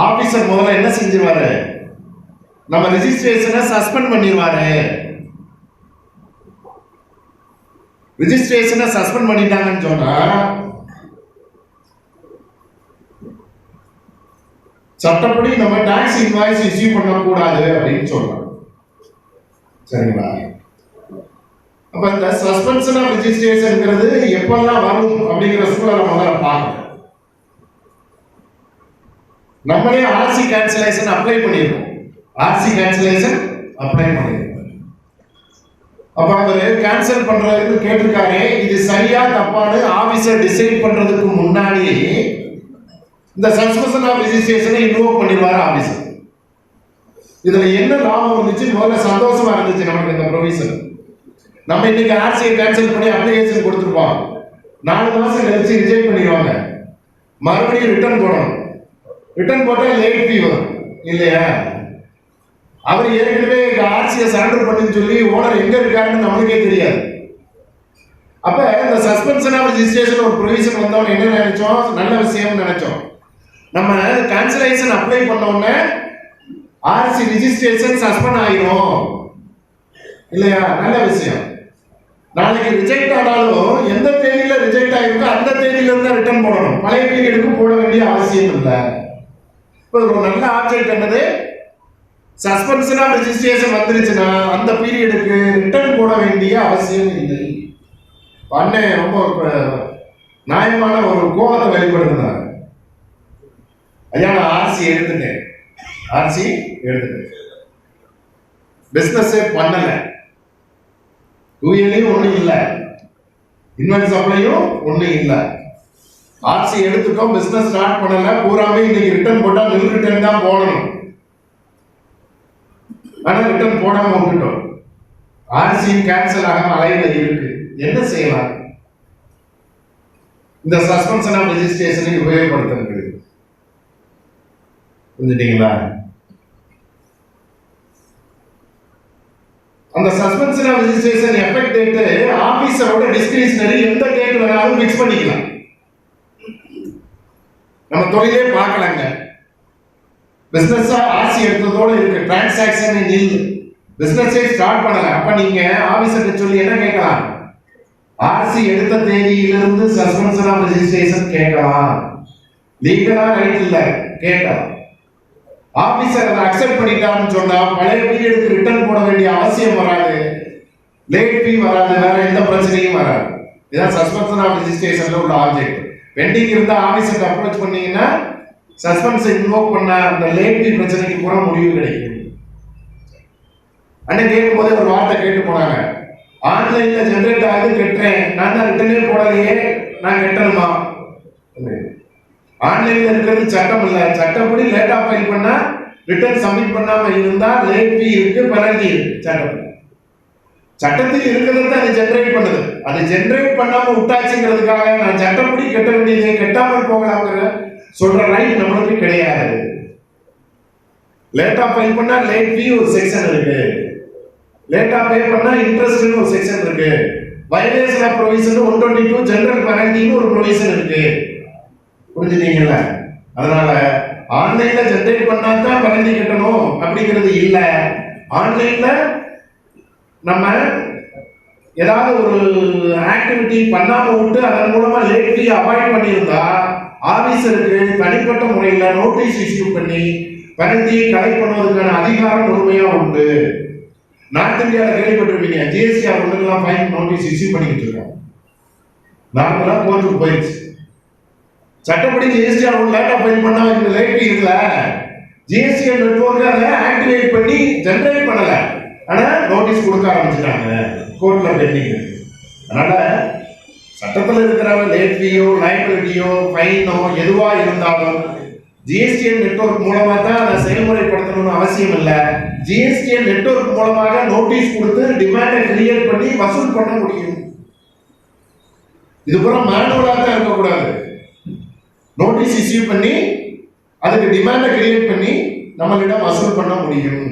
ஆபீசர் முதல்ல என்ன செஞ்சிருவாரு? நம்ம ரெஜிஸ்ட்ரேஷனை சஸ்பெண்ட் பண்ணிடுவாரு. ரெஜிஸ்ட்ரேஷனை சஸ்பெண்ட் பண்ணிட்டாங்கன்னு சொன்னா சட்டப்படி நம்ம டாக்ஸ் இன்வாய்ஸ் இஷ்யூ பண்ணக்கூடாது அப்படின்னு சொல்றோம். சரிங்களா? அப்ப இந்த சஸ்பென்ஷன் ஆஃப் ரெஜிஸ்ட்ரேஷன்ங்கிறது எப்பெல்லாம் வரும் அப்படிங்கிற சூழலை முதல்ல பார்க்கணும். நம்மளே ஆர்சி கேன்சலேஷன் அப்ளை பண்ணிருக்கோம். ஆர்சி கேன்சலேஷன் அப்ளை பண்ணிருக்கோம். அப்ப அவரு கேன்சல் பண்றதுக்கு கேட்டிருக்காரு. இது சரியா தப்பான்னு ஆபீசர் டிசைட் பண்றதுக்கு முன்னாடி இந்த சஸ்பென்ஷன் ஆஃப் ரெஜிஸ்ட்ரேஷனை இன்வோக் பண்ணிடுவாரு ஆபீசர். இதுல என்ன லாபம் இருந்துச்சு? முதல்ல சந்தோஷமா இருந்துச்சு நமக்கு இந்த ப்ரொவிஷன். நம்ம இன்னைக்கு ஆர்சியை கேன்சல் பண்ணி அப்ளிகேஷன் கொடுத்துருப்போம். 4 மாசம் கழிச்சு ரிஜெக்ட் பண்ணிடுவாங்க. மறுபடியும் ரிட்டர்ன் போடணும். ரிட்டர்ன் போட்டா லேட் ஃபீ வரும் இல்லையா? அவர் ஏற்கனவே ஆர்சியை சரண்டர் பண்ணுன்னு சொல்லி ஓனர் எங்க இருக்காருன்னு நம்மளுக்கே தெரியாது. அப்ப இந்த சஸ்பென்ஷன் ஆஃப் ரெஜிஸ்ட்ரேஷன் ஒரு ப்ரொவிஷன் வந்தவங்க என்ன நினைச்சோம்? நல்ல விஷயம் நினைச்சோம். நம்ம கேன்சலேஷன் அப்ளை பண்ண உடனே ஆர்சி ரெஜிஸ்ட்ரேஷன் சஸ்பெண்ட் ஆயிரும் இல்லையா? நல்ல விஷயம். நாளைக்கு ரிஜெக்ட் ஆனாலும் எந்த தேதியில ரிஜெக்ட் ஆயிருக்கோ அந்த தேதியில இருந்தா ரிட்டர்ன் போடணும். பழைய பீரியடுக்கு போட வேண்டிய அவசியம் இல்லை. இப்போ ஒரு நல்ல ஆப்ஜெக்ட் என்னது? சஸ்பென்ஷன் ஆஃப் ரெஜிஸ்ட்ரேஷன் வந்துருச்சுன்னா அந்த பீரியடுக்கு ரிட்டர்ன் போட வேண்டிய அவசியம் இல்லை. அண்ணன் ரொம்ப நியாயமான ஒரு கோபத்தை வெளிப்படுத்தினார். ஐயா நான் ஆர்சி எடுத்துட்டேன், ஆர்சி எடுத்துட்டேன், பிசினஸே பண்ணல, யூஏலையும் ஒன்றும் இல்லை, இன்வென்ட் சப்ளையும் ஒன்றும் இல்லை, ஆர்சி எடுத்துட்டோம், பிசினஸ் ஸ்டார்ட் பண்ணல, பூராமே இன்னைக்கு ரிட்டர்ன் போட்டா நில் ரிட்டர்ன் தான் போடணும். ஆனா ரிட்டர்ன் போடாம விட்டுட்டோம். ஆர்சி கேன்சல் ஆகாம அலையில இருக்கு. என்ன செய்யலாம்? இந்த சஸ்பென்ஷன் ஆஃப் ரெஜிஸ்ட்ரேஷனை உபயோகப்படுத்த புரிஞ்சுட்டீங்களா? அந்த suspension of registration effect date ஆபீசரோட டிஸ்கிரிஷனரி எந்த டேட் வேணாலும் ஃபிக்ஸ் பண்ணிக்கலாம். நம்ம தொழிலே பார்க்கலாங்க. பிசினஸ் ஆர்சி எடுத்ததோட இருக்கு, டிரான்சாக்சன் நில், பிசினஸே ஸ்டார்ட் பண்ணல. அப்ப நீங்க ஆபீசர்கிட்ட சொல்லி என்ன கேட்கலாம்? ஆர்சி எடுத்த தேதியிலிருந்து சஸ்பென்ஷன் ஆஃப் ரெஜிஸ்ட்ரேஷன் கேட்கலாம். லீகலா ரைட் இல்ல, கேட்கலாம். ஆபீசர் அதை அக்செப்ட் பண்ணிட்டான்னு சொன்னா பழைய பீரியடுக்கு ரிட்டர்ன் போட வேண்டிய அவசியம் வராது, லேட் ஃபீ வராது, வேற எந்த பிரச்சனையும் வராது. இதான் சஸ்பென்ஷன் ஆஃப் ரெஜிஸ்ட்ரேஷன்ல உள்ள ஆப்ஜெக்ட். பெண்டிங் இருந்தா ஆபீசர் அப்ரோச் பண்ணீங்கன்னா சஸ்பென்ஷன் இன்வோக் பண்ண அந்த லேட் ஃபீ பிரச்சனைக்கு கூட முடிவு கிடைக்கும். அண்ணன் கேட்கும் போது ஒரு வார்த்தை கேட்டு போனாங்க, ஆன்லைன்ல ஜெனரேட் ஆகுது கட்டுறேன், நான் தான் ரிட்டர்னே போடலையே, நான் கட்டணுமா? ஆன்லைன்ல இருக்கிறது சட்டம் இல்ல, சட்டப்படி லேட்டா ஃபைல் பண்ணா ரிட்டர்ன் சப்மிட் பண்ணாம இருந்தா லேட் ஃபீ இருக்கு, பெனல்டி இருக்கு. சட்டத்தில் இருக்கிறது அது ஜெனரேட் பண்ணுது. அது ஜெனரேட் பண்ணாம விட்டாச்சுங்கிறதுக்காக நான் சட்டப்படி கட்ட வேண்டியதை கட்டாமல் போகலாங்கிற சொல்ற ரைட் நம்மளுக்கு கிடையாது. லேட்டா ஃபைல் பண்ணா லேட் ஃபீ ஒரு செக்ஷன் இருக்கு, லேட்டா பே பண்ணா இன்ட்ரெஸ்ட்னு ஒரு செக்ஷன் இருக்கு, வயலேஷன் ஆஃப் ப்ரொவிஷன் 122 ஜெனரல் பெனல்டின்னு ஒரு ப்ரொவிஷன் இருக்கு. புரிஞ்சுட்டீங்கல்ல? அதனால ஆன்லைன்ல ஜெனரேட் பண்ணா தான் பெனல்டி கட்டணும் அப்படிங்கிறது இல்ல. ஆன்லைன்ல நம்ம ஏதாவது ஒரு ஆக்டிவிட்டி பண்ணாம விட்டு அதன் மூலமா லேட் ஃபீ அவாய்ட் பண்ணியிருந்தா ஆபீசருக்கு தனிப்பட்ட முறையில் நோட்டீஸ் இஷ்யூ பண்ணி பெனல்டியை கலெக்ட் பண்ணுவதற்கான அதிகாரம் முழுமையா உண்டு. நார்த் இந்தியாவில் கேள்விப்பட்டிருப்பீங்க, ஜிஎஸ்டிஆர் ஒன்றுக்கெல்லாம் ஃபைன் நோட்டீஸ் இஷ்யூ பண்ணிக்கிட்டு இருக்காங்க. நார்மலா கோர்ட்டுக்கு போயிடுச்சு. சட்டப்படி ஜிஎஸ்டிஆர் ஒன்று லேட்டா ஃபைல் பண்ணா இந்த லேட் ஃபீ இருக்குல்ல, ஜிஎஸ்டிஆர் நெட்வொர்க் அதை ஆக்டிவேட் பண்ணி ஜெனரேட் பண்ணல, ஆனா நோட்டீஸ் கொடுக்க ஆரம்பிச்சுட்டாங்க, கோர்ட்ல பெண்டிங். அதனால சட்டத்தில் இருக்கிற லேட் ஃபீயோ லைபிலிட்டியோ ஃபைனோ எதுவா இருந்தாலும் ஜிஎஸ்டிஎன் நெட்வொர்க் மூலமா தான் அதை செயல்முறைப்படுத்தணும்னு அவசியம் இல்லை. ஜிஎஸ்டிஎன் நெட்வொர்க் மூலமாக நோட்டீஸ் கொடுத்து டிமாண்டை கிரியேட் பண்ணி வசூல் பண்ண முடியும். இது பூரா மேனுவலா தான் இருக்கக்கூடாது. நோட்டீஸ் இஷ்யூ பண்ணி அதுக்கு டிமாண்டை கிரியேட் பண்ணி நம்மளிடம் வசூல் பண்ண முடியும்.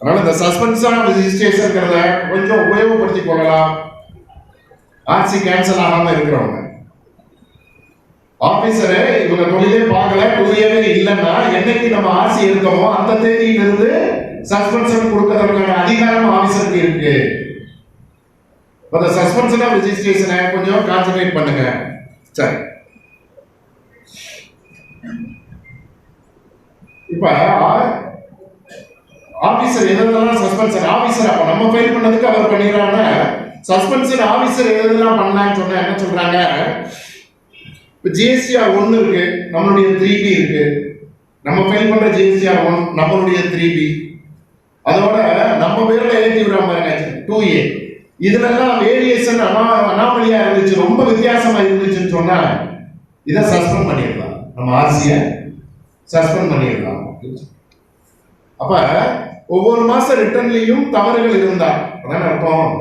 அதனால இந்த சஸ்பென்ஷன் ஆஃப் ரெஜிஸ்ட்ரேஷன்ங்கிறத கொஞ்சம் உபயோகப்படுத்திக் கொள்ளலாம். ஆர்சி கேன்சல் ஆகாம இருக்கிறவங்க ஆபீசரு இவங்க தொழிலே பார்க்கல, டூரியவே இல்லைன்னா என்னைக்கு நம்ம ஆர்சி இருக்கோமோ அந்த தேதியிலிருந்து சஸ்பென்ஷன் கொடுக்கறதுக்கான அதிகாரம் ஆபீசருக்கு இருக்கு. அந்த சஸ்பென்ஷன் ஆஃப் ரெஜிஸ்ட்ரேஷனை கொஞ்சம் கான்சென்ட்ரேட் பண்ணுங்க. சரி, இப்ப ஆபீசர் எதெல்லாம் சஸ்பென்ஷன் ஆபீசர் அப்ப நம்ம ஃபைல் பண்ணதுக்கு அவர் பண்ணிடுறாங்க. சஸ்பென்ஷன் ஆபீசர் எதெல்லாம் பண்ணலாம்னு சொன்னா என்ன சொல்றாங்க, இப்போ ஜிஎஸ்டிஆர் 1 இருக்கு, நம்மளுடைய 3B இருக்கு, நம்ம ஃபைல் பண்ற ஜிஎஸ்டிஆர் 1 நம்மளுடைய 3B, அதோட நம்ம பேர்ல ஏற்றி விடுற பாருங்க 2A. இதுலலாம் வேரியேஷன் அனாமலியா இருந்துச்சு, ரொம்ப வித்தியாசமா இருந்துச்சுன்னு சொன்னா இதை சஸ்பெண்ட் பண்ணிடலாம், நம்ம ஆர்சியை சஸ்பெண்ட் பண்ணிடலாம். அப்ப ஒவ்வொரு மாசம் ரிட்டர்ன்லயும் தவறுகள் இருந்தா அதான் அர்த்தம்.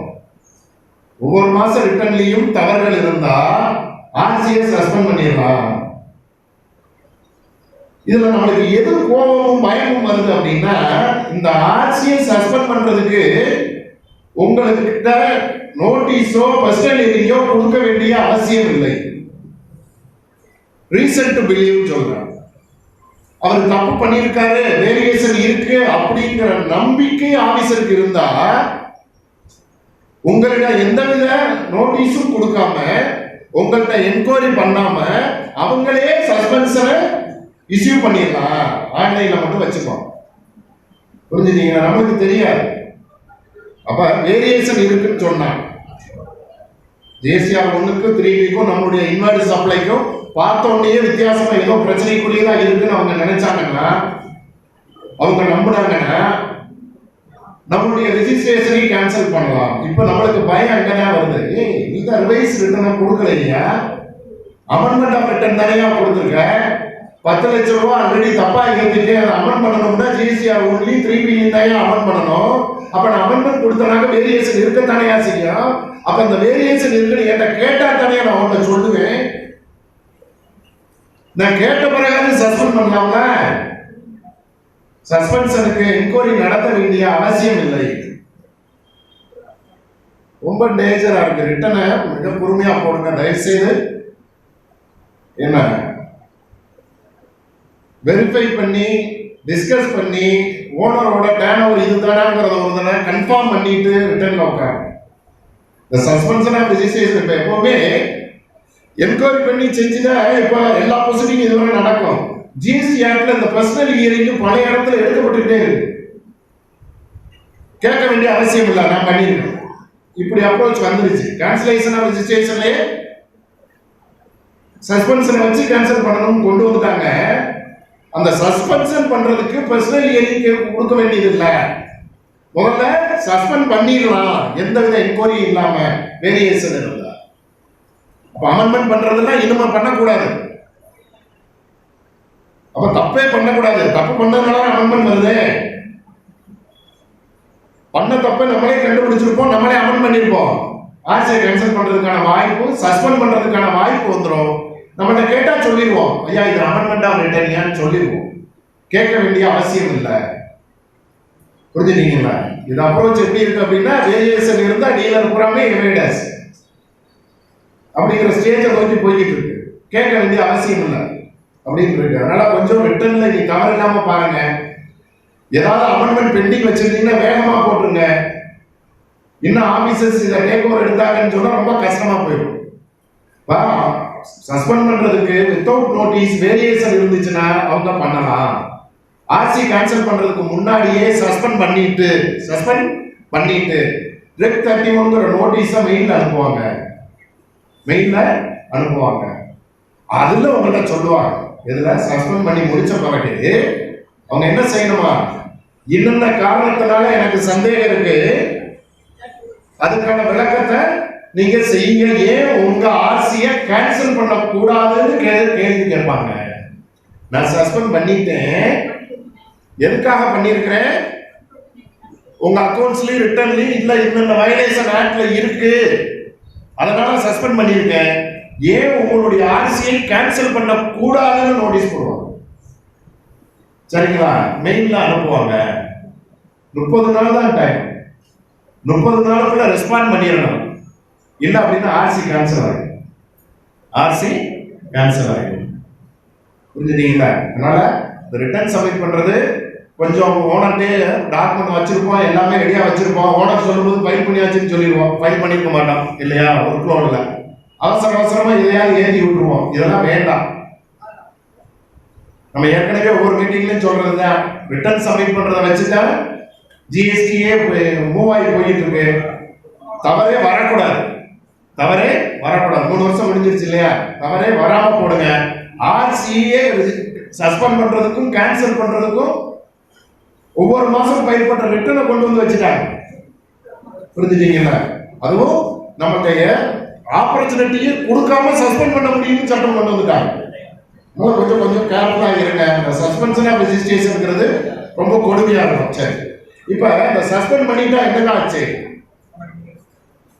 ஒவ்வொரு மாசம் ரிட்டர்ன்லயும் தவறுகள் இருந்தா ஆர்சியை சஸ்பெண்ட் பண்ணிடலாம். இதுல நம்மளுக்கு எது கோபமும் பயமும் வருது அப்படின்னா, இந்த ஆர்சியை சஸ்பெண்ட் பண்றதுக்கு உங்ககிட்ட நோட்டீஸோ பர்சனல் ஹியரிங்கோ கொடுக்க வேண்டிய அவசியம் இல்லை. ரீசன் டு பிலீவ் சொல்றாங்க. அவர் தப்பு பண்ணியிருக்காரு, வேரியேஷன் இருக்கு அப்படிங்கிற நம்பிக்கை ஆபீசருக்கு இருந்தா உங்களிடம் எந்தவித நோட்டீஸும் கொடுக்காம உங்கள்கிட்ட என்கொயரி பண்ணாம அவங்களே சஸ்பென்ஷனை இஷ்யூ பண்ணிடலாம். ஆன்லைன்ல மட்டும் வச்சுப்போம். புரிஞ்சுட்டீங்களா? நமக்கு தெரியாது. அப்ப வேரியேஷன் இருக்குன்னு சொன்னா ஜிஎஸ்டிஆர் 1க்கும் 3Bக்கும் நம்மளுடைய இன்வெர்ட் சப்ளைக்கும் பார்த்த உடனே வித்தியாசமா ஏதோ பிரச்சனைக்குரியதா இருக்குன்னு அவங்க நினைச்சாங்கன்னா, அவங்க நம்பினாங்கன்னா நம்மளுடைய ரெஜிஸ்ட்ரேஷனை கேன்சல் பண்ணலாம். இப்ப நம்மளுக்கு பயம் எங்கதான் வருது, இந்த ரிவைஸ் ரிட்டர்னை கொடுக்கலையா, அமெண்ட்மெண்ட் ஆஃப் ரிட்டர்ன் தானே கொடுத்துருக்க, 10 லட்சம் ரூபாய் ஆல்ரெடி தப்பா இருந்துட்டு அதை அமெண்ட் பண்ணணும்னா ஜிஎஸ்டிஆர் 1 3B தான் அமெண்ட் பண்ணணும். அப்ப நான் அமெண்ட்மெண்ட் கொடுத்தனாக்க வேரியேஷன் இருக்கத்தானே செய்யும். அப்ப அந்த வேரியேஷன் இருக்குன்னு என்கிட்ட கேட்டா தானே நான் உன்கிட்ட சொல்லுவேன். நான் கேட்ட பிறகு சஸ்பெண்ட் பண்ணலாம்ல. சஸ்பென்ஷனுக்கு என்கொயரி நடத்த வேண்டிய அவசியம் இல்லை. ரொம்ப டேஞ்சரா இருக்கு. ரிட்டனை மிக பொறுமையா போடுங்க தயவு செய்து. என்ன வெரிஃபை பண்ணி டிஸ்கஸ் பண்ணி ஓனரோட டேர்ன் ஓவர் இதுதானாங்கிறத ஒரு தடவை கன்ஃபார்ம் பண்ணிட்டு ரிட்டர்ன்ல உட்காருங்க. இந்த சஸ்பென்ஷன் ஆஃப் ரெஜிஸ்ட்ரேஷன் இப்ப எப்பவுமே என்கொயரி பண்ணி செஞ்சுட்டா இப்ப எல்லா ப்ரொசீடிங் இதுவரை நடக்கும். ஜிஎஸ்டி ஆக்ட்ல இந்த பர்சனல் ஹியரிங் பழைய இடத்துல எடுக்கப்பட்டுட்டே இருக்கு. கேட்க வேண்டிய அவசியம் இல்லை, நான் பண்ணிருக்கேன். இப்படி அப்ரோச் வந்துருச்சு. கேன்சலேஷன் ஆஃப் ரெஜிஸ்ட்ரேஷன்லயே சஸ்பென்ஷனை வச்சு கேன்சல் பண்ணணும்னு கொண்டு வந்துட்டாங்க. அந்த சஸ்பென்ஷன் பண்றதுக்கு பர்சனல் ஹியரிங் கொடுக்க வேண்டியது இல்லை. முதல்ல சஸ்பெண்ட் பண்ணிடலாம் எந்தவித என்கொயரி இல்லாம வேரியேஷன் இருந்தா. அப்ப அமெண்ட்மெண்ட் பண்றதுலாம் இனிமே பண்ணக்கூடாது. அப்ப தப்பே பண்ணக்கூடாது. தப்பு பண்ணதுனால அமெண்ட்மெண்ட் வருது. பண்ண தப்பை நம்மளே கண்டுபிடிச்சிருப்போம், நம்மளே அமெண்ட் பண்ணிருப்போம். ஆர்சியை கேன்சல் பண்றதுக்கான வாய்ப்பு, சஸ்பெண்ட் பண்றதுக்கான வாய்ப்பு வந்துடும். நம்மகிட்ட கேட்டா சொல்லிடுவோம், ஐயா இது அமெண்ட்மெண்ட் ஆஃப் ரிட்டர்னியான்னு சொல்லிடுவோம். கேட்க வேண்டிய அவசியம் இல்லை. புரிஞ்சுட்டீங்களா? இது அப்ரோச் எப்படி இருக்கு அப்படின்னா, வேரியேஷன் இருந்தா டீலர் பூராமே எவிடன்ஸ் அப்படிங்கிற ஸ்டேஜை நோக்கி போய்கிட்டு இருக்கு. கேட்க வேண்டிய அவசியம் இல்லை அப்படின்னு இருக்கு. அதனால கொஞ்சம் ரிட்டர்ன்ல நீ தவறு இல்லாம பாருங்க. ஏதாவது அமெண்ட்மெண்ட் பெண்டிங் வச்சிருந்தீங்கன்னா வேகமா போட்டுருங்க. இன்னும் ஆபீசர்ஸ் இதை டேக் ஓவர் எடுத்தாங்கன்னு சொன்னா ரொம்ப கஷ்டமா போயிடும். சஸ்பெண்ட் பண்றதுக்கு வித்தவுட் நோட்டீஸ் வேரியேஷன் இருந்துச்சுன்னா அவங்க பண்ணலாம். ஆர்சி கேன்சல் பண்றதுக்கு முன்னாடியே சஸ்பெண்ட் பண்ணிட்டு ரெக் 31ங்கிற நோட்டீஸை மெயில்ல அனுப்புவாங்க. அதுல உங்கள்கிட்ட சொல்லுவாங்க, இதுல சஸ்பெண்ட் பண்ணி முடிச்ச பிறகு அவங்க என்ன செய்யணுமா, இன்னென்ன காரணத்தினால எனக்கு சந்தேகம் இருக்கு, அதுக்கான விளக்கத்தை நீங்க செய்யுங்க, ஏன் உங்க ஆர்சிய கேன்சல் பண்ண கூடாதுன்னு கேள்வி கேட்பாங்க. நான் சஸ்பெண்ட் பண்ணிட்டேன், எதுக்காக பண்ணிருக்கிறேன், உங்க அக்கௌண்ட்ஸ்லயும் ரிட்டர்ன்லயும் இல்ல இன்னொன்னு வயலேஷன் ஆக்ட்ல இருக்கு, அதனால சஸ்பெண்ட் பண்ணிருக்கேன், ஏன் உங்களுடைய ஆர்சியை கேன்சல் பண்ண கூடாதுன்னு நோட்டீஸ் போடுவாங்க. சரிங்களா? மெயில்ல அனுப்புவாங்க. 30 நாள் தான் டைம். 30 நாளுக்குள்ள ரெஸ்பாண்ட் பண்ணிடணும். இல்ல அப்படின்னா ஆர்சி கேன்சல் ஆகிடும். புரிஞ்சுட்டீங்களா? அதனால இந்த ரிட்டர்ன் சப்மிட் பண்றது கொஞ்சம் ஓனர்ட்டே டாக்குமெண்ட் வச்சிருப்போம், எல்லாமே ரெடியா வச்சிருப்போம். ஓனர் சொல்லும்போது ஃபைல் பண்ணியாச்சுன்னு சொல்லிடுவோம், ஃபைல் பண்ணிருக்க மாட்டோம் இல்லையா? ஒர்க் லோட்ல அவசரமா இதையாவது ஏற்றி விட்டுருவோம். இதெல்லாம் வேண்டாம். நம்ம ஏற்கனவே ஒவ்வொரு மீட்டிங்லயும் சொல்றதுதான், ரிட்டர்ன் சப்மிட் பண்றதை வச்சுதான் ஜிஎஸ்டியே மூவ் ஆகி போயிட்டு இருக்கு. தவறே வரக்கூடாது. 3 வருஷம் முடிஞ்சிருச்சு இல்லையா? தவறே வராம போடுங்க. ஆர்சிஏ சஸ்பெண்ட் பண்றதுக்கும் கேன்சல் பண்றதுக்கும் ஒவ்வொரு மாசம் ஃபைல் பண்ற ரிட்டர்னை கொண்டு வந்து வச்சுட்டாங்க. புரிஞ்சுட்டீங்களா? அதுவும் நமக்கு ஆப்பர்ச்சுனிட்டியை கொடுக்காம சஸ்பெண்ட் பண்ண முடியும்னு சட்டம் கொண்டு வந்துட்டாங்க. கொஞ்சம் கேர்ஃபுல்லா இருங்க. இந்த சஸ்பென்ஷன் ஆஃப் ரெஜிஸ்ட்ரேஷன்ங்கிறது ரொம்ப கொடுமையா இருக்கும். சரி, இப்ப இந்த சஸ்பெண்ட் பண்ணிட்டா என்ன ஆச்சு?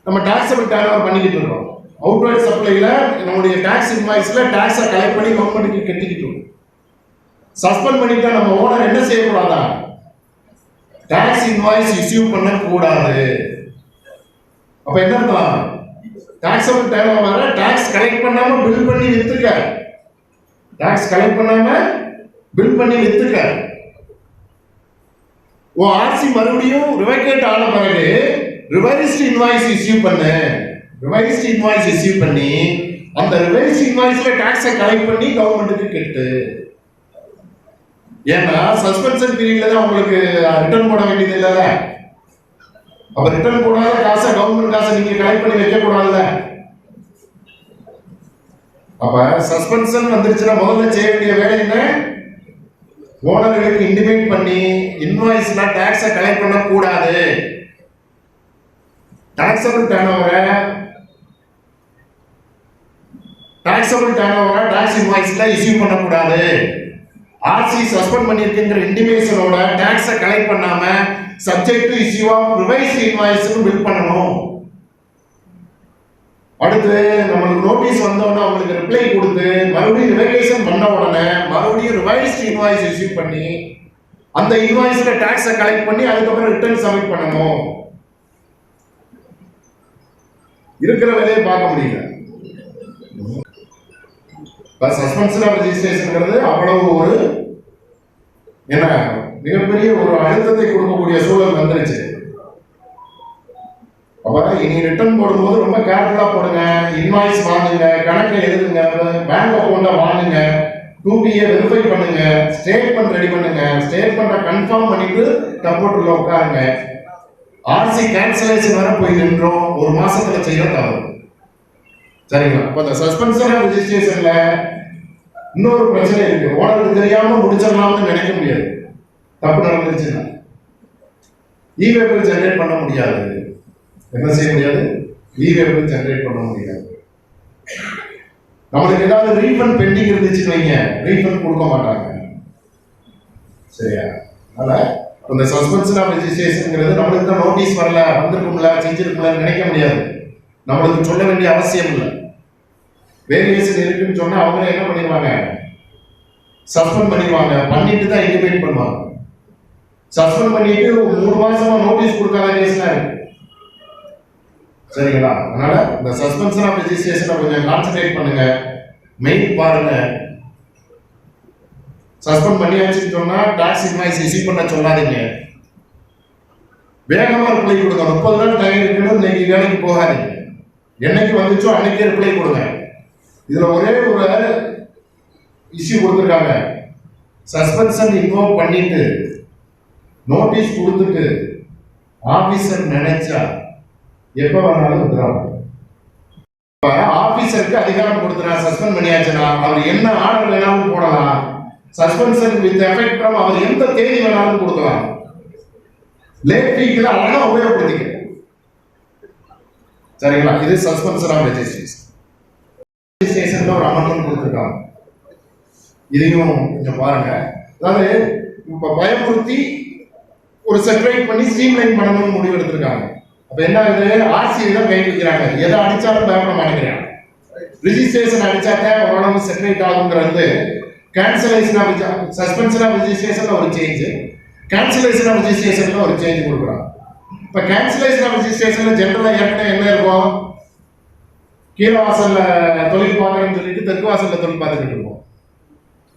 நம்ம டாக்ஸபிள் டர்ன் ஓவர் பண்ணிக்கிட்டு இருக்கோம். அவுட்வர்ட் சப்ளைல நம்மளுடைய டாக்ஸ் இன்வாய்ஸ்ல டாக்ஸை கலெக்ட் பண்ணி கவர்மெண்ட்டுக்கு கட்டிக்கிட்டு இருக்கோம். சஸ்பெண்ட் பண்ணிட்டா நம்ம ஓனர் என்ன செய்யக்கூடாதா? டாக்ஸ் இன்வாய்ஸ் இஷ்யூ பண்ண கூடாது. அப்ப என்ன அர்த்தம்? Taxable turn over tax collect பண்ணாம பில் பண்ணி வித்துக்க. ஆர்சி மறுபடியும் ரிவைகேட் ஆன பிறகு ரிவைஸ்ட் இன்வாய்ஸ் இஷ்யூ பண்ணி அந்த ரிவைஸ்ட் இன்வாய்ஸ்ல டாக்ஸை கலெக்ட் பண்ணி கவர்மெண்ட்டுக்கு கெட்டு. ஏன்னா சஸ்பென்ஷன் பீரியட்ல தான் உங்களுக்கு ரிட்டர்ன் போட வேண்டியது இல்லைல்ல. அப்ப ரிட்டர்ன் போடாத காசை கவர்மெண்ட் காசை நீங்க கலெக்ட் பண்ணி வைக்க கூடாதுல்ல. அப்ப சஸ்பென்ஷன் வந்துருச்சுன்னா முதல்ல செய்ய வேண்டிய வேலை என்ன? ஓனர்களுக்கு இன்டிமேட் பண்ணி இன்வாய்ஸ்ல டாக்ஸை கலெக்ட் பண்ண கூடாது. டாக்ஸபிள் டர்ன் ஓவரை டாக்ஸ் இன்வாய்ஸ்ல இஷ்யூ பண்ண கூடாது. ஆர்சி சஸ்பெண்ட் பண்ணிருக்குங்கிற இன்டிமேஷனோட டாக்ஸை கலெக்ட் பண்ணாம subject to issue of revised இன்வாய்ஸ்னு பில் பண்ணணும். அடுத்து நம்மளுக்கு நோட்டீஸ் வந்தோடனே அவங்களுக்கு ரிப்ளை கொடுத்து மறுபடியும் ரிவைலேஷன் பண்ண உடனே மறுபடியும் ரிவைஸ்ட் இன்வாய்ஸ் இஷ்யூ பண்ணி அந்த இன்வாய்ஸ்ல டாக்ஸை கலெக்ட் பண்ணி அதுக்கப்புறம் ரிட்டர்ன் சப்மிட் பண்ணணும். இருக்கிற வேலையை பார்க்க முடியல. சஸ்பென்ஷன் ஆஃப் ரெஜிஸ்ட்ரேஷன்ங்கிறது அவ்வளவு ஒரு என்ன மிகப்பெரிய ஒரு அழுத்தத்தை கொடுக்கக்கூடிய சூழல் வந்துருச்சு. அப்ப இனி ரிட்டர்ன் போடும்போது ரொம்ப கேர்ஃபுல்லா போடுங்க. இன்வாய்ஸ் வாங்குங்க, கணக்கை எழுதுங்க, பேங்க் அக்கௌண்ட்டை வாங்குங்க, 2PA வெரிஃபை பண்ணுங்க, ஸ்டேட்மெண்ட் ரெடி பண்ணுங்க, ஸ்டேட்மெண்ட்டை கன்ஃபார்ம் பண்ணிட்டு கம்ப்யூட்டர்ல உட்காருங்க. ஆர்சி கேன்சலேஷன் வர போய் நின்றோம். ஒரு மாசத்துல செய்யற தவறு. சரிங்களா? அப்ப இந்த சஸ்பென்ஷன் ஆஃப் ரெஜிஸ்ட்ரேஷன்ல இன்னொரு பிரச்சனை இருக்கு. ஓனருக்கு தெரியாம முடிச்சிடலாம்னு நினைக்க முடியாது. தப்பு நடந்துருச்சுன்னா இ-வேபிள் ஜெனரேட் பண்ண முடியாது. என்ன செய்ய முடியாது? இ-வேபிள் ஜெனரேட் பண்ண முடியாது. நம்மளுக்கு ஏதாவது ரீஃபண்ட் பெண்டிங் இருந்துச்சுன்னு வைங்க, ரீஃபண்ட் கொடுக்க மாட்டாங்க. சரியா? அதனால இந்த சஸ்பென்ஷன் ஆஃப் ரெஜிஸ்ட்ரேஷன்ங்கிறது நம்மளுக்கு தான் நோட்டீஸ் வரல, வந்திருக்கும்ல, செஞ்சிருக்கும்ல நினைக்க முடியாது. நம்மளுக்கு சொல்ல வேண்டிய அவசியம் இல்லை. வேரியேஷன் இருக்குன்னு சொன்னா அவங்களே என்ன பண்ணிடுவாங்க, சஸ்பெண்ட் பண்ணிடுவாங்க. பண்ணிட்டு தான் இன்டிமேட் பண்ணுவாங்க. சஸ்பெண்ட் பண்ணிட்டு 3 மாசமா நோட்டீஸ் கொடுக்காத கேஸ்லாம் இருக்கு. சரிங்களா? அதனால இந்த சஸ்பென்ஷன் ஆஃப் ரெஜிஸ்ட்ரேஷனை கொஞ்சம் கான்சென்ட்ரேட் பண்ணுங்க. மெயில் பாருங்க. சஸ்பெண்ட் பண்ணியாச்சுன்னு சொன்னா டாக்ஸ் இன்வாய்ஸ் இஷ்யூ பண்ண சொல்லாதீங்க. வேகமா ரிப்ளை கொடுங்க. 30 நாள் டைம் இருக்குன்னு இன்னைக்கு வேலைக்கு போகாதீங்க. என்னைக்கு வந்துச்சோ அன்னைக்கே ரிப்ளை கொடுங்க. இதுல ஒரே ஒரு இஷ்யூ கொடுத்துருக்காங்க. சஸ்பென்ஷன் இன்வால்வ் பண்ணிட்டு நோட்டீஸ் கொடுத்துட்டு ஆபீசர் நினைச்சா எப்ப வேணாலும் விட்டுறாங்க. ஆபீசருக்கு அதிகாரம் கொடுத்துறான். சஸ்பெண்ட் பண்ணியாச்சுன்னா அவர் என்ன ஆர்டர் வேணாலும் போடலாம். சஸ்பென்ஷன் வித் எஃபெக்ட் ஃப்ரம் அவர் எந்த தேதி வேணாலும் கொடுக்கலாம். லேட் ஃபீக்ல அழகா உபயோகப்படுத்திக்க. சரிங்களா? இது சஸ்பென்ஷன் ஆஃப் ரெஜிஸ்ட்ரேஷன். ரெஜிஸ்ட்ரேஷன்ல ஒரு அமெண்ட்மென்ட் கொடுத்துருக்காங்க. இதையும் கொஞ்சம் பாருங்க. அதாவது இப்ப பயமுறுத்தி ஒரு செப்பரேட் பண்ணி ஸ்ட்ரீம்லைன் பண்ணணும்னு முடிவு எடுத்திருக்காங்க. அப்ப என்ன ஆகுது, ஆர்சி தான் கை வைக்கிறாங்க. எதை அடிச்சாலும் பயப்பட மாட்டேங்கிறாங்க. ரிஜிஸ்ட்ரேஷன் அடிச்சாக்க ஓரளவு செப்பரேட் ஆகுங்கிறது கேன்சலேஷன் ஆஃப் சஸ்பென்ஷன் ஆஃப் ரெஜிஸ்ட்ரேஷன்ல ஒரு சேஞ்ச், கேன்சலேஷன் ஆஃப் ரெஜிஸ்ட்ரேஷன்ல ஒரு சேஞ்ச் கொடுக்குறாங்க. இப்ப கேன்சலேஷன் ஆஃப் ரெஜிஸ்ட்ரேஷன்ல ஜெனரலா ஏற்கனவே என்ன இருக்கும், கீழ வாசல்ல தொழில் பார்க்கறேன்னு சொல்லிட்டு தெற்கு வாசல்ல தொழில் பார்த்துக்கிட்டு இருக்கோம்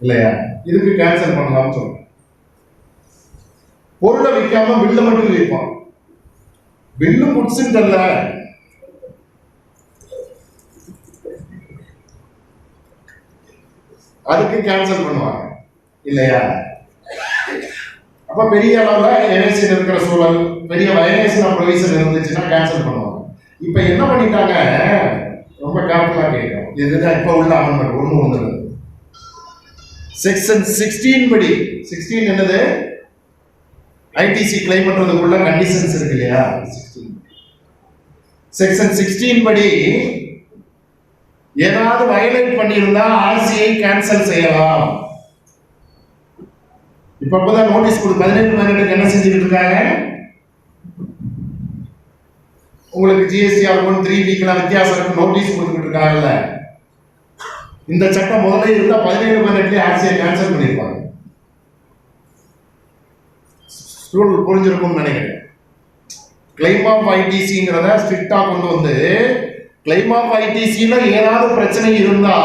இல்லையா? இதுக்கு கேன்சல் பண்ணலாம்னு சொல்றேன். பொருளை விற்காம பில்ல மட்டும் விற்பான். பில்லு முடிச்சுட்டல்ல, அதுக்கு கேன்சல் பண்ணுவாங்க இல்லையா? அப்ப பெரிய அளவுல எவேஷன் இருக்கிற சூழல், பெரிய வயலேஷன் ஆஃப் ப்ரொவிஷன் இருந்துச்சுன்னா கேன்சல் பண்ணுவாங்க. இப்ப என்ன பண்ணிட்டாங்க, ரொம்ப கேர்ஃபுல்லா கேட்கும். இதுதான் இப்ப உள்ள அமெண்ட்மென்ட். ஒண்ணு வந்துருது. செக்ஷன் 16 படி, 16 என்னது, ஐடிசி கிளைம் பண்றதுக்குள்ள கண்டிஷன்ஸ் இருக்கு இல்லையா? செக்ஷன் 16 படி ஏதாவது வயலேட் பண்ணியிருந்தா ஆர்சியை கேன்சல் செய்யலாம். இப்பதான் நோட்டீஸ் கொடு 18 என்ன செஞ்சுட்டு இருக்காங்க, உங்களுக்கு ஜிஎஸ்டிஆர் 3 வீக்ல வித்தியாசம் இருக்கு, நோட்டீஸ் கொடுத்துட்டு இருக்காங்கல்ல. இந்த சட்டம் முதல்ல இருந்தா 17 ஆர்சியை கேன்சல் பண்ணிருப்பாங்க. புரிஞ்சிருக்கும்னு நினைக்கிறேன். கிளைம் ஆஃப் ஐடிசிங்கிறத ஸ்ட்ரிக்டா கொண்டு வந்து கிளைம் ஆஃப் ஐடிசில ஏதாவது பிரச்சனை இருந்தா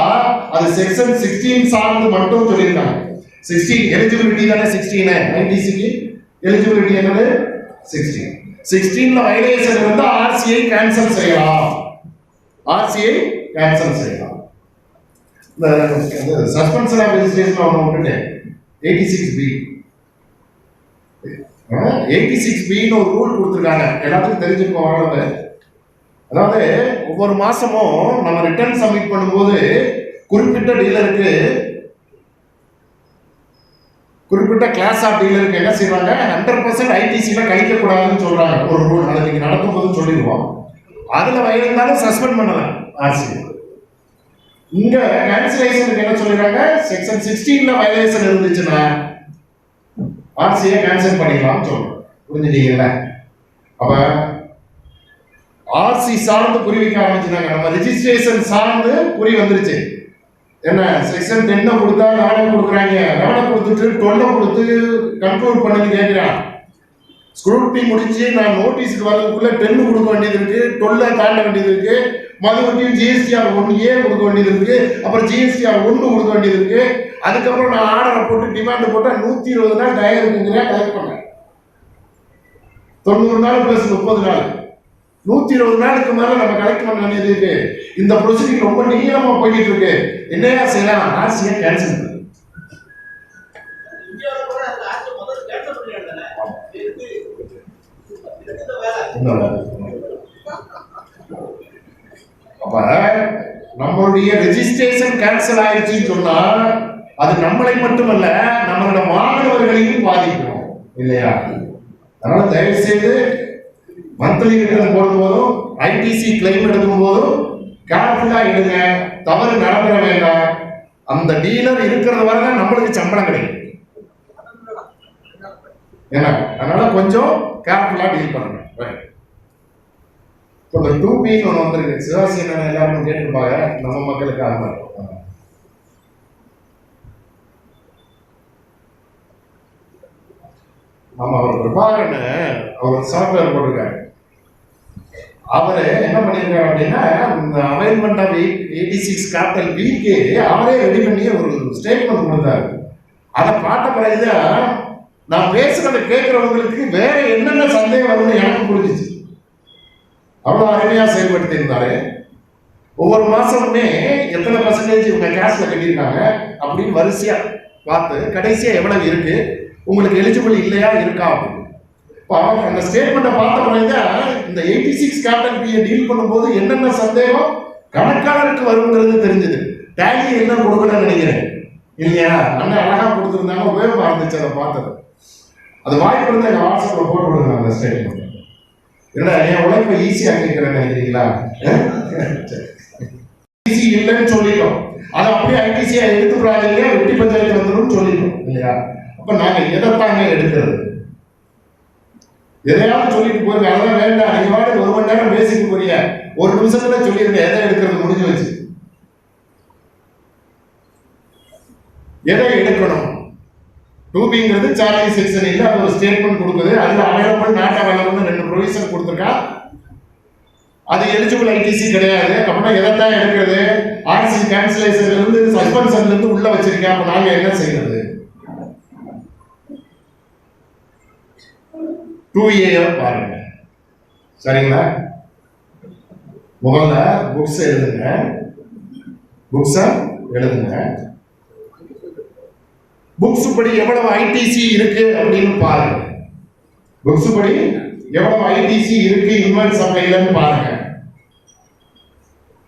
அது செக்ஷன் 16 சார்ந்து மட்டும் சொல்லியிருக்காங்க. 16 எலிஜிபிலிட்டி தானே 16 ஐடிசிக்கு எலிஜிபிலிட்டி என்னது 16. 16ல வயலேஷன் இருந்தா ஆர்சிஐ கேன்சல் செய்யலாம். ஆர்சிஐ கேன்சல் செய்யலாம். இந்த சஸ்பென்ஷன் ஆஃப் ரெஜிஸ்ட்ரேஷன் ஒன்று விட்டுட்டேன். 86B 86Bன்னு ஒரு ரூல் கொடுத்துருக்காங்க. எல்லாத்துக்கும் தெரிஞ்சுக்கோ ஓரளவு. அதாவது ஒவ்வொரு மாசமும் நம்ம ரிட்டர்ன் சப்மிட் பண்ணும்போது குறிப்பிட்ட டீலருக்கு, குறிப்பிட்ட கிளாஸ் ஆஃப் டீலருக்கு என்ன செய்வாங்க, 100% ஐடிசில கழிக்க கூடாதுன்னு சொல்றாங்க. ஒரு ரூல் அதை நீங்க நடக்கும் போது சொல்லிடுவோம். அதுல வயலேஷன் சஸ்பெண்ட் பண்ணலாம் ஆர்சி. இங்க கேன்சலேஷனுக்கு என்ன சொல்றாங்க, செக்ஷன் 16ல வயலேஷன் இருந்துச்சுன்னா ஆர்சியை கேன்சல் பண்ணிக்கலாம் சொல்றோம். புரிஞ்சுட்டீங்கல்ல? அப்ப ஆர்சி சார்ந்து குறி வைக்க ஆரம்பிச்சுட்டாங்க. நம்ம ரெஜிஸ்ட்ரேஷன் சார்ந்து குறி வந்துருச்சு. என்ன செக்ஷன் 10 கொடுத்தா 11 கொடுக்குறாங்க. 11 கொடுத்துட்டு 12 கொடுத்து கன்க்ளூட் பண்ணி கேட்கிறான். ஸ்க்ரூட்டினி முடிச்சு நான் நோட்டீஸுக்கு வரதுக்குள்ள 10 கொடுக்க வேண்டியது இருக்கு, 12 தாண்ட வேண்டியது இருக்கு, மறுபடியும் ஜிஎஸ்டிஆர் 1A கொடுக்க வேண்டியது இருக்கு, அப்புறம் ஜிஎஸ்டிஆர் 1 கொடுக்க வேண்டியது இருக்கு. அதுக்கப்புறம் நான் ஆர்டரை போட்டு டிமாண்ட் போட்டா 120 நாள் டயர் இருக்குங்க கலெக்ட் பண்ணேன். 90 நாள் பிளஸ் 30 நாள், 120 நாளுக்கு மேல நம்ம கலெக்ட் பண்ண வேண்டியது இருக்கு. இந்த ப்ரொசீஜர் ரொம்ப நீளமா போயிட்டு இருக்கு. என்னையா செய்யலாம், ஆர்சியை கேன்சல் பண்ணு. அப்ப நம்மளுடைய ரெஜிஸ்ட்ரேஷன் கேன்சல் ஆயிடுச்சுன்னு சொன்னா அது நம்மளை மட்டுமல்ல நம்மளோட மாணவர்களையும் பாதிக்கும் இல்லையா? அதனால தயவு செய்து மந்த்லி ரிட்டர்ன் போடும்போதும் ஐடிசி கிளைம் எடுக்கும் போதும் கேர்ஃபுல்லா எடுங்க. தவறு நடந்துட வேண்டாம். அந்த டீலர் இருக்கிறது வரை தான் நம்மளுக்கு சம்பளம் கிடைக்கும். ஏன்னா அதனால கொஞ்சம் கேர்ஃபுல்லா டீல் பண்ணணும். இப்போ இந்த 2Bன்னு ஒன்று வந்திருக்கு. சிவாசி என்ன எல்லாரும் கேட்டுருப்பாங்க, நம்ம மக்களுக்கு ஆக ஆமா. அவர் பிரபாகரன் அவர் சாஃப்ட்வேர் போட்டிருக்காரு. அவரு என்ன பண்ணியிருக்காரு அப்படின்னா, இந்த அவைல்மெண்ட் ஆஃப் 86 கேபிட்டல் பிக்கு அவரே ரெடி பண்ணி ஒரு ஸ்டேட்மெண்ட் கொடுத்தாரு. அதை பார்த்த பிறகுதான் நான் பேசுறதை கேட்கிறவங்களுக்கு வேற என்னென்ன சந்தேகம் வரும்னு எனக்கு புரிஞ்சிச்சு. அவ்வளவு அருமையா செயல்படுத்தியிருந்தாரு. ஒவ்வொரு மாசமுமே எத்தனை பர்சன்டேஜ் இவங்க கேஷ்ல கட்டியிருக்காங்க அப்படின்னு வரிசையா பார்த்து கடைசியா எவ்வளவு இருக்கு, உங்களுக்கு எலிஜிபிள் இல்லையா இருக்கா அப்படின்னு. இப்போ அவங்க அந்த ஸ்டேட்மெண்ட்டை பார்த்த பிறகுதான் இந்த 86 கேபிட்டல் பியை டீல் பண்ணும்போது என்னென்ன சந்தேகம் கணக்காளருக்கு வருங்கிறது தெரிஞ்சது. டேலி என்ன கொடுக்கணும்னு நினைக்கிறேன் இல்லையா, அண்ணன் அழகா கொடுத்துருந்தாங்க, உபயோகமா இருந்துச்சு. அதை பார்த்தது அது வாய்ப்பு இருந்தால் எங்கள் வாட்ஸ்அப்பில் போட்டு விடுங்க அந்த ஸ்டேட்மெண்ட். என்னடா என் உழைப்பை ஈஸியா கேட்கிறேன் நினைக்கிறீங்களா? ஈஸி இல்லைன்னு சொல்லிட்டோம். அதை அப்படியே ஐடிசியா எடுத்துக்கிறாங்க, வெட்டி பஞ்சாயத்து வந்துடும் சொல்லிட்டோம் இல்லையா? அப்ப நாங்க எதைத்தாங்க எடுக்கிறது? எதையாவது சொல்லிட்டு போயிருங்க, அதெல்லாம் வேண்டாம். நீங்க வாட்டு 1 மணி நேரம் பேசிட்டு போறீங்க, 1 நிமிஷத்துல சொல்லிருங்க எதை எடுக்கிறது முடிஞ்சு வச்சு. எதை எடுக்கணும்? 2Bங்கிறது சார்ஜிங் செக்ஷன் இல்ல, அது ஒரு ஸ்டேட்மெண்ட் கொடுக்குது. அதுல அவைலபிள் நாட் அவைலபிள்னு 2 ப்ரொவிஷன் கொடுத்துருக்கா. அது எலிஜிபிள் ஐடிசி கிடையாது. அப்படின்னா எதைத்தான் எடுக்கிறது? ஆர்சி கேன்சலேஷன்ல இருந்து சஸ்பென்ஷன்ல இருந்து உள்ள வச்சிருக்கேன். அப்ப நாங்க என்ன செய்யறது? 2A பாருங்க, சரிங்களா? முதல்ல புக்ஸ் எழுதுங்க, புக்ஸ எழுதுங்க. புக்ஸ் படி எவ்வளவு ஐடிசி இருக்கு அப்படின்னு பாருங்க. புக்ஸ் படி எவ்வளவு ஐடிசி இருக்கு இன்வெர்ட் சப்ளைலன்னு பாருங்க.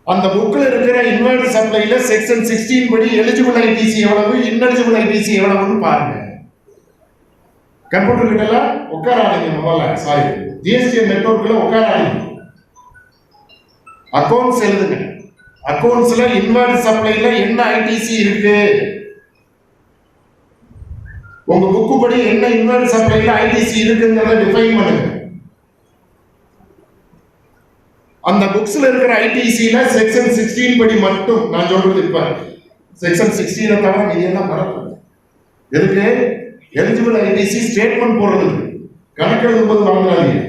அந்த புக்ல இருக்கிற இன்வெர்ட் சப்ளைல செக்ஷன் 16 படி எலிஜிபிள் ஐடிசி எவ்வளவு, இன்எலிஜிபிள் ஐடிசி எவ்வளவுன்னு பாருங்க. கம்ப்யூட்டர் கிட்ட உட்காராதீங்க, முதல்ல சாரி ஜிஎஸ்டி நெட்வொர்க்ல உட்காராதீங்க. அக்கௌண்ட்ஸ் எழுதுங்க. அக்கௌண்ட்ஸ்ல இன்வெர்ட் சப்ளைல என்ன ஐடிசி இருக்கு, உங்க புக்கு படி என்ன இன்வெர்ட் சப்ளைல ஐடிசி இருக்குங்கிறத டிஃபைன் பண்ணுங்க. அந்த புக்ஸ்ல இருக்கிற ஐடிசில செக்ஷன் 16 படி மட்டும் நான் சொல்றது. இப்ப செக்ஷன் 16 தவிர நீ என்ன மறந்து எதுக்கு? எலிஜிபிள் ஐடிசி ஸ்டேட்மெண்ட் போடுறதுக்கு. கணக்கு எழுதும்போது மறந்துடாதீங்க.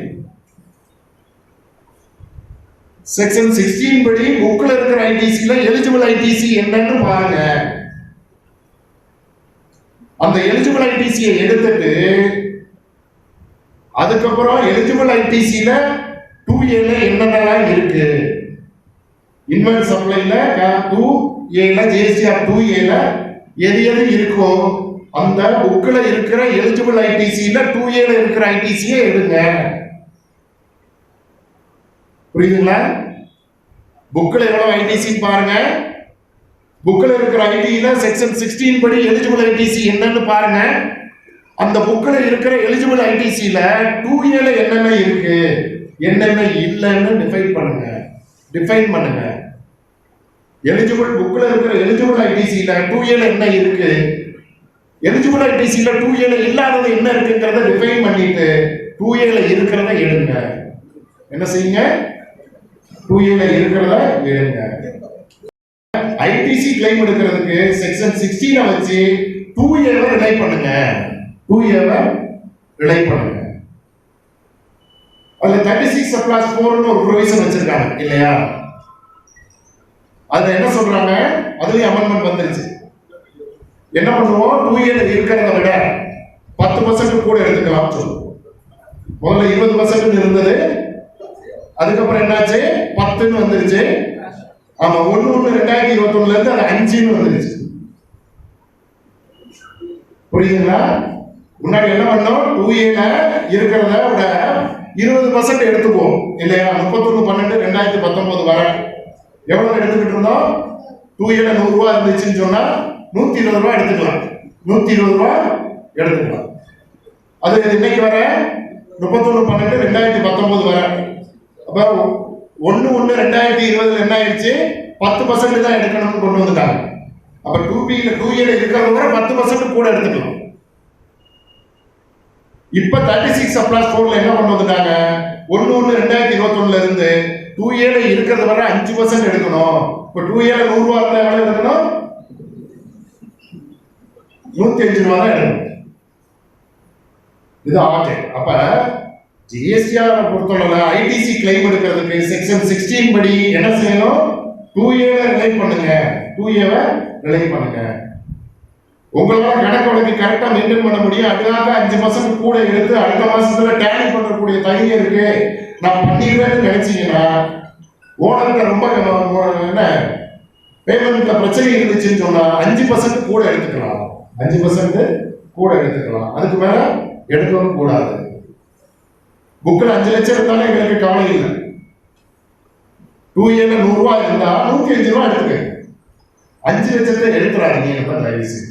செக்ஷன் 16 படி புக்ல இருக்கிற ஐடிசில எலிஜிபிள் ஐடிசி என்னன்னு பாருங்க. அந்த எலிஜிபிள் ஐடிசியை எடுத்துட்டு அதுக்கப்புறம் எலிஜிபிள் ஐடிசில 2Aல என்னென்னலாம் இருக்கு, இன்வெர்ட் சப்ளைல 2Aல ஜிஎஸ்டிஆர் 2Aல எது எது இருக்கோ அந்த புக்ல இருக்கிற எலிஜிபிள் ஐடிசில 2Aல இருக்கிற ஐடிசியை எடுங்க. புரியுதுங்களா? புக்ல எவ்வளவு ஐடிசி பாருங்க. புக்ல இருக்கிற ஐடியில செக்ஷன் 16 படி எலிஜிபிள் ஐடிசி என்னன்னு பாருங்க. அந்த புக்ல இருக்கிற எலிஜிபிள் ஐடிசில 2Aல என்னென்ன இருக்கு என்னென்ன இல்லைன்னு டிஃபைன் பண்ணுங்க. எலிஜிபிள் புக்ல இருக்கிற எலிஜிபிள் ஐடிசில 2Aல என்ன இருக்கு, எலிஜிபிள் ஐடிசில 2Aல இல்லாதது என்ன இருக்குங்கிறத டிஃபைன் பண்ணிட்டு 2Aல இருக்கிறத எடுங்க. என்ன செய்யுங்க? 2Aல இருக்கிறத எடுங்க. ஐடிசி கிளைம் எடுக்கிறதுக்கு செக்ஷன் 16 வச்சு 2Aவை ரிலை பண்ணுங்க. 2Aவை ரிலை பண்ணுங்க. அதுல 36/4 ஒரு ப்ரொவிஷன் வச்சிருக்காங்க இல்லையா? அதுல என்ன சொல்றாங்க? அதுலயும் அமெண்ட்மென்ட் வந்துருச்சு. என்ன பண்ணுவோம்? 2Aல இருக்கிறத விட 10% கூட எடுத்துக்கலாம் சொல்லுவோம். முதல்ல 20% இருந்தது, அதுக்கப்புறம் என்னாச்சு 10ன்னு வந்துருச்சு. ஆமா, 1/1/2021 இருந்து அது 5ன்னு வந்துருச்சு. புரியுதுங்களா? முன்னாடி என்ன பண்ணோம்? 2Aல இருக்கிறத விட 20% எடுத்துக்குவோம் இல்லையா? 31/12/2019 வர எவ்வளவு எடுத்துக்கிட்டு இருந்தோம்? 2Aல 100 ரூபாய் இருந்துச்சுன்னு சொன்னா 120 ரூபாய் எடுத்துக்கலாம். 120 ரூபாய் எடுத்துக்கலாம். அது இன்னைக்கு வர 31/12/2019 வர. அப்ப 1/1/2020 என்ன ஆயிடுச்சு? 10% தான் எடுக்கணும்னு கொண்டு வந்துட்டாங்க. அப்ப 2Aல இருக்கிறத விட 10% கூட எடுத்துக்கலாம். இப்ப 36/4 என்ன கொண்டு வந்துட்டாங்க? 1/1/2021 இருந்து 2Aல இருக்கிறது வரை 5% எடுக்கணும். இப்போ 2Aல 100 ரூபா இருந்தா எவ்வளவு எடுக்கணும்? 105 ரூபா தான் எடுக்கணும். இது ஆப்ஜெக்ட். அப்ப ஜிஎஸ்டிஆர் பொறுத்தவரை ஐடிசி கிளைம் எடுக்கிறதுக்கு செக்ஷன் 16 படி என்ன செய்யணும்? 2Aல ரிலை பண்ணுங்க. 2Aவை ரிலை பண்ணுங்க. உங்களால கணக்கு வழக்கு கரெக்டா மெயின்டைன் பண்ண முடியும். அதுக்காக 5% கூட எடுத்து அடுத்த மாசத்துல டேலி பண்ணக்கூடிய தகுதி இருக்கு, நான் பண்ணிடுவேன்னு நினைச்சீங்கன்னா ஓனர்கிட்ட ரொம்ப என்ன பேமெண்ட்ல பிரச்சனை இருந்துச்சுன்னு சொன்னா 5% கூட எடுத்துக்கலாம். 5% கூட எடுத்துக்கலாம். அதுக்கு மேல எடுக்கவும் கூடாது. புக்கில் 5 லட்சம் இருந்தாலும் எங்களுக்கு கவலை இல்லை. 2Aல 100 ரூபாய் இருந்தா 105 ரூபாய் எடுத்துக்க. 5 லட்சத்தை எடுத்துறாதீங்க. தயவு செய்து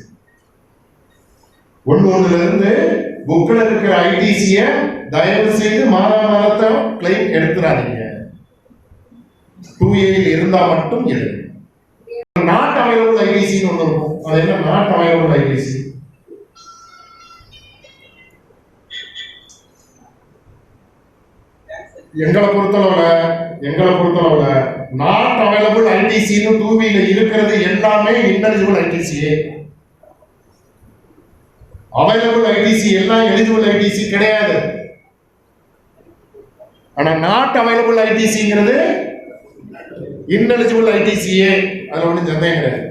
1/1 இருந்து புக்கில் இருக்கிற ஐடிசிய தயவு செய்து மாதாந்திர கிளைம் எடுத்துறாதீங்க. 2Aல இருந்தா மட்டும் எடுங்க. நாட் அவைலபிள் ஐடிசின்னு ஒன்று இருக்கும். அது என்ன நாட் அவைலபிள் ஐடிசி? எங்களை பொறுத்தளவுல நாட் அவைலபிள் ஐடிசின்னு 2Bல இருக்கிறது எல்லாமே இன்எலிஜிபிள் ஐடிசியே. அவைலபிள் ஐடிசி எல்லாம் எலிஜிபிள் ஐடிசி கிடையாது. ஆனா நாட் அவைலபிள் ஐடிசிங்கிறது இன்எலிஜிபிள் ஐடிசியே. அதுல ஒன்றும் சந்தேகம் கிடையாது.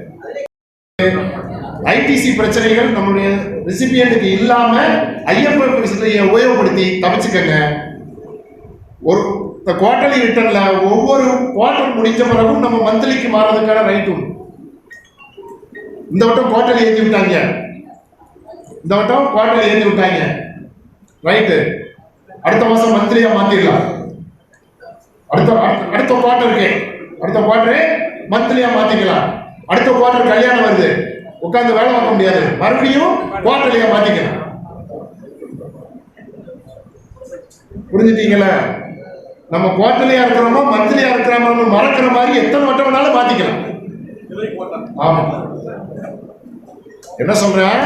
ஐடிசி பிரச்சனைகள் நம்மளுடைய ரெசிபியன்ட்டுக்கு இல்லாம ஐஎஃப்எஃப் உபயோகப்படுத்தி தவிச்சுக்கங்க. ஒரு குவார்டர்லி ரிட்டர்ன்ல ஒவ்வொரு குவார்டர் முடிஞ்ச பிறகும் நம்ம மந்த்லிக்கு மாறதுக்கான ரைட் உண்டு. இந்த வட்டம் குவார்டர்லி ஏற்றி விட்டாங்க, ரைட்டு. அடுத்த மாசம் மந்த்லியா மாத்திடலாம். அடுத்த குவார்டர் மந்த்லியா மாத்திக்கலாம். அடுத்த குவார்டர் கல்யாணம் வருது, உட்கார்ந்து வேலை பார்க்க முடியாது, மறுபடியும் குவார்டர்லியா மாத்திக்கலாம். புரிஞ்சுட்டீங்களா? நம்ம குவார்டர்லியா இருக்கிறோமோ மந்த்லியா இருக்கிறோமோ மறக்கிற மாதிரி எத்தனை வட்டம் வேணாலும் மாத்திக்கலாம். ஆமா, என்ன சொல்றேன்?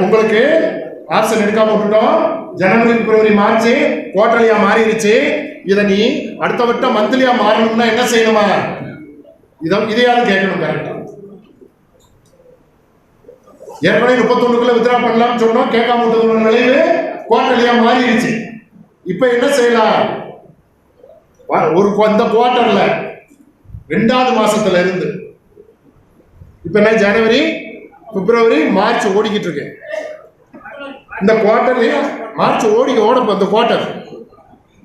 உங்களுக்கு ஆப்ஷன் எடுக்காம விட்டுட்டோம். ஜனவரி, பிப்ரவரி, மார்ச் குவார்டர்லியா மாறிடுச்சு. இதை நீ அடுத்த வட்டம் மந்த்லியா மாறணும்னா என்ன செய்யணுமா? இதையாவது கேட்கணும். கரெக்டா ஏற்கனவே 31க்குள்ள வித்ரா பண்ணலாம்னு சொன்னோம், கேட்காம விட்டதோட விளைவு குவார்டர்லியா மாறிடுச்சு. இப்ப என்ன செய்யலாம்? இந்த குவார்டர்ல 2வது மாசத்துல இருந்து இப்ப என்ன ஜனவரி, பிப்ரவரி, மார்ச் ஓடிக்கிட்டு இருக்கு. இந்த குவார்டர்ல மார்ச் ஓடப்போ இந்த குவார்டர்,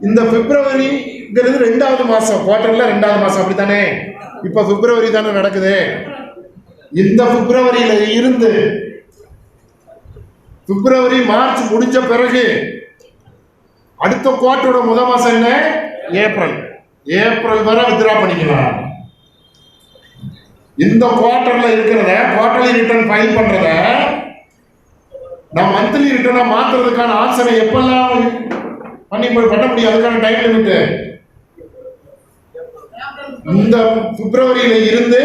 இந்த பிப்ரவரிங்கிறது 2வது மாசம், குவார்டர்ல 2வது மாசம் அப்படித்தானே? இப்ப பிப்ரவரி தானே நடக்குது. இந்த பிப்ரவரியில இருந்து பிப்ரவரி, மார்ச் முடிஞ்ச பிறகு அடுத்த குவார்டரோட முதல் மாசம் என்ன? ஏப்ரல் வரை வித்ரா பண்ணிக்கலாம். இந்த குவார்டர்ல இருக்கிறத குவார்டர்லி ரிட்டர்ன் ஃபைல் பண்றத நான் மந்த்லி ரிட்டர்னா மாத்துறதுக்கான ஆப்ஷனை எப்பெல்லாம் பண்ண முடியும்? அதுக்கான டைம் லிமிட் இந்த பிப்ரவரியில இருந்து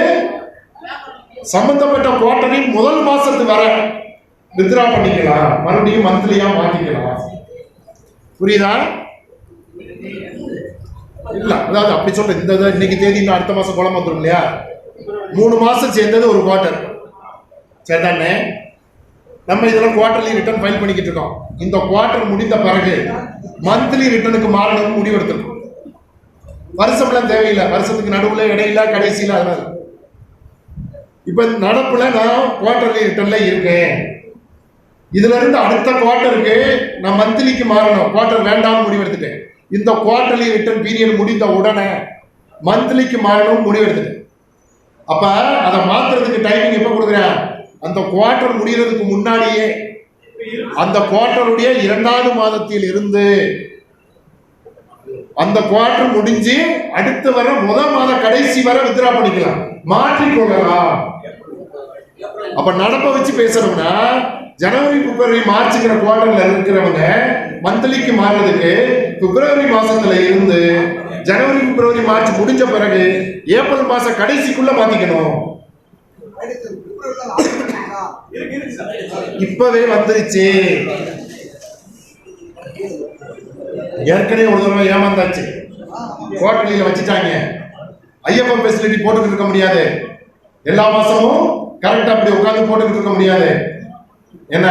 சம்பந்தப்பட்ட குவார்டரின் முதல் மாசத்து வரை வித்ரா பண்ணிக்கலாம். மறுபடியும் மந்த்லியா மாத்திக்கலாம். புரியுதா? இல்ல, அதாவது அப்படி சொல்றேன். இந்த இன்னைக்கு தேதி அடுத்த மாசம் குழம்பு வந்துடும் இல்லையா? 3 மாசம் சேர்ந்தது ஒரு குவார்டர், சரிதானே? நம்ம இதெல்லாம் குவார்டர்லி ரிட்டர்ன் ஃபைல் பண்ணிக்கிட்டு இருக்கோம். இந்த குவார்டர் முடிந்த பிறகு மந்த்லி ரிட்டர்னுக்கு மாறணும்னு முடிவெடுத்துருக்கோம். வருஷம்லாம் தேவையில்லை, வருஷத்துக்கு நடுவில், இடையில, கடைசியில். அதனால இப்ப நடப்புல நான் குவார்டர்லி ரிட்டர்ன்ல இருக்கேன். இதுல இருந்து அடுத்த குவார்டருக்கு நான் மந்த்லிக்கு மாறணும். குவார்டர் வேண்டாம்னு முடிவெடுத்துட்டேன். இந்த குவார்டர்லி ரிட்டர்ன் பீரியட் முடிந்த உடனே மந்த்லிக்கு மாறணும்னு முடிவெடுத்துட்டேன். அப்ப அதை மாத்துறதுக்கு டைமிங் எப்ப கொடுக்குறேன்? அந்த குவார்டர் முடிகிறதுக்கு முன்னாடியே, அந்த குவார்டருடைய 2வது மாதத்தில் இருந்து அந்த குவார்டர் முடிஞ்சு அடுத்து வர முதல் மாத கடைசி வரை வித்ரா பண்ணிக்கலாம், மாற்றிக்கொள்ளலாம். அப்ப நடப்பை வச்சு பேசணும்னா ஜனவரி, பிப்ரவரி, மார்ச்ங்கிற குவார்டர்ல இருக்கிறவங்க மந்த்லிக்கு மாறுறதுக்கு பிப்ரவரி மாசத்துல இருந்து ஜனவரி, பிப்ரவரி, மார்ச் முடிஞ்ச பிறகு ஏப்ரல் மாச கடைசிக்குள்ள மாத்திக்கணும். இப்பவே வந்துருச்சு. ஏற்கனவே ஒரு தடவை ஏமாந்தாச்சு. குவார்டர்லியில வச்சுட்டாங்க. ஐஎஃப்எம் ஃபெசிலிட்டி போட்டுக்கிட்டு இருக்க முடியாது. எல்லா மாசமும் கரெக்டா அப்படி உட்காந்து போட்டுக்கிட்டு இருக்க முடியாது. என்ன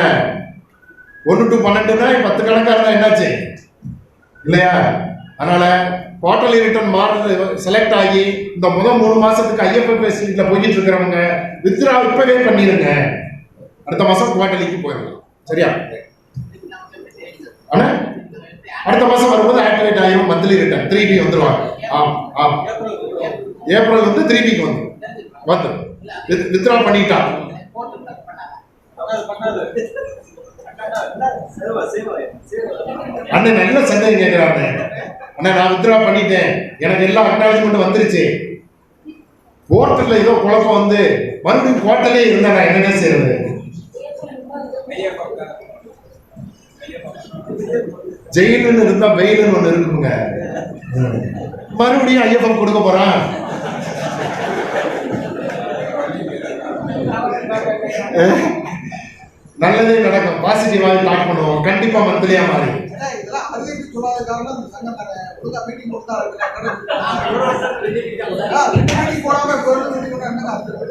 1 to 12னா 10 கணக்கா இருந்தா என்னாச்சு இல்லையா? அதனால குவார்டர்லி ரிட்டர்ன் மாடல் செலக்ட் ஆகி இந்த முதல் 3 மாசத்துக்கு ஐஎஃப்எம் ஃபெசிலிட்டியில போயிட்டு இருக்கிறவங்க வித்ரா இப்பவே பண்ணிருங்க. அடுத்த மாசம் குவார்டர்லிக்கு போயிடலாம். சரியா? ஆனா அடுத்த மாசம் வரும்போது ஆக்டிவேட் ஆயிரும். மந்த்லி ரிட்டர்ன் 3B வந்துருவாங்க. ஏப்ரல் வந்து 3Bக்கு வந்து வித்ரா பண்ணிட்டா. அண்ணன் நல்ல சந்தேகம் கேட்கிறாங்க. அண்ணா நான் வித்ரா பண்ணிட்டேன், எனக்கு எல்லா அக்னாலஜ்மெண்ட் வந்துருச்சு, போர்ட்டல்ல ஏதோ குழப்பம் வந்து மறுபடியும் போர்ட்டலே இருந்தா நான் என்னென்ன செய்யறது? ஜெயிலுன்னு இருந்தா வெயிலுன்னு ஒண்ணு இருக்குங்க. மறுபடியும் ஐஎஃப்எம் கொடுக்க போறான். நல்லதே நடக்கும். பாசிட்டிவாக டாக் பண்ணுவோம். கண்டிப்பா மந்த்லியா மாறி இதெல்லாம் அறிவிப்பு சொல்லாத காரணம் இந்த சங்கம் தானே. ஒழுங்கா மீட்டிங் கொடுத்தா போடாம பொருள் மீட்டிங் என்னங்க அர்த்தம்?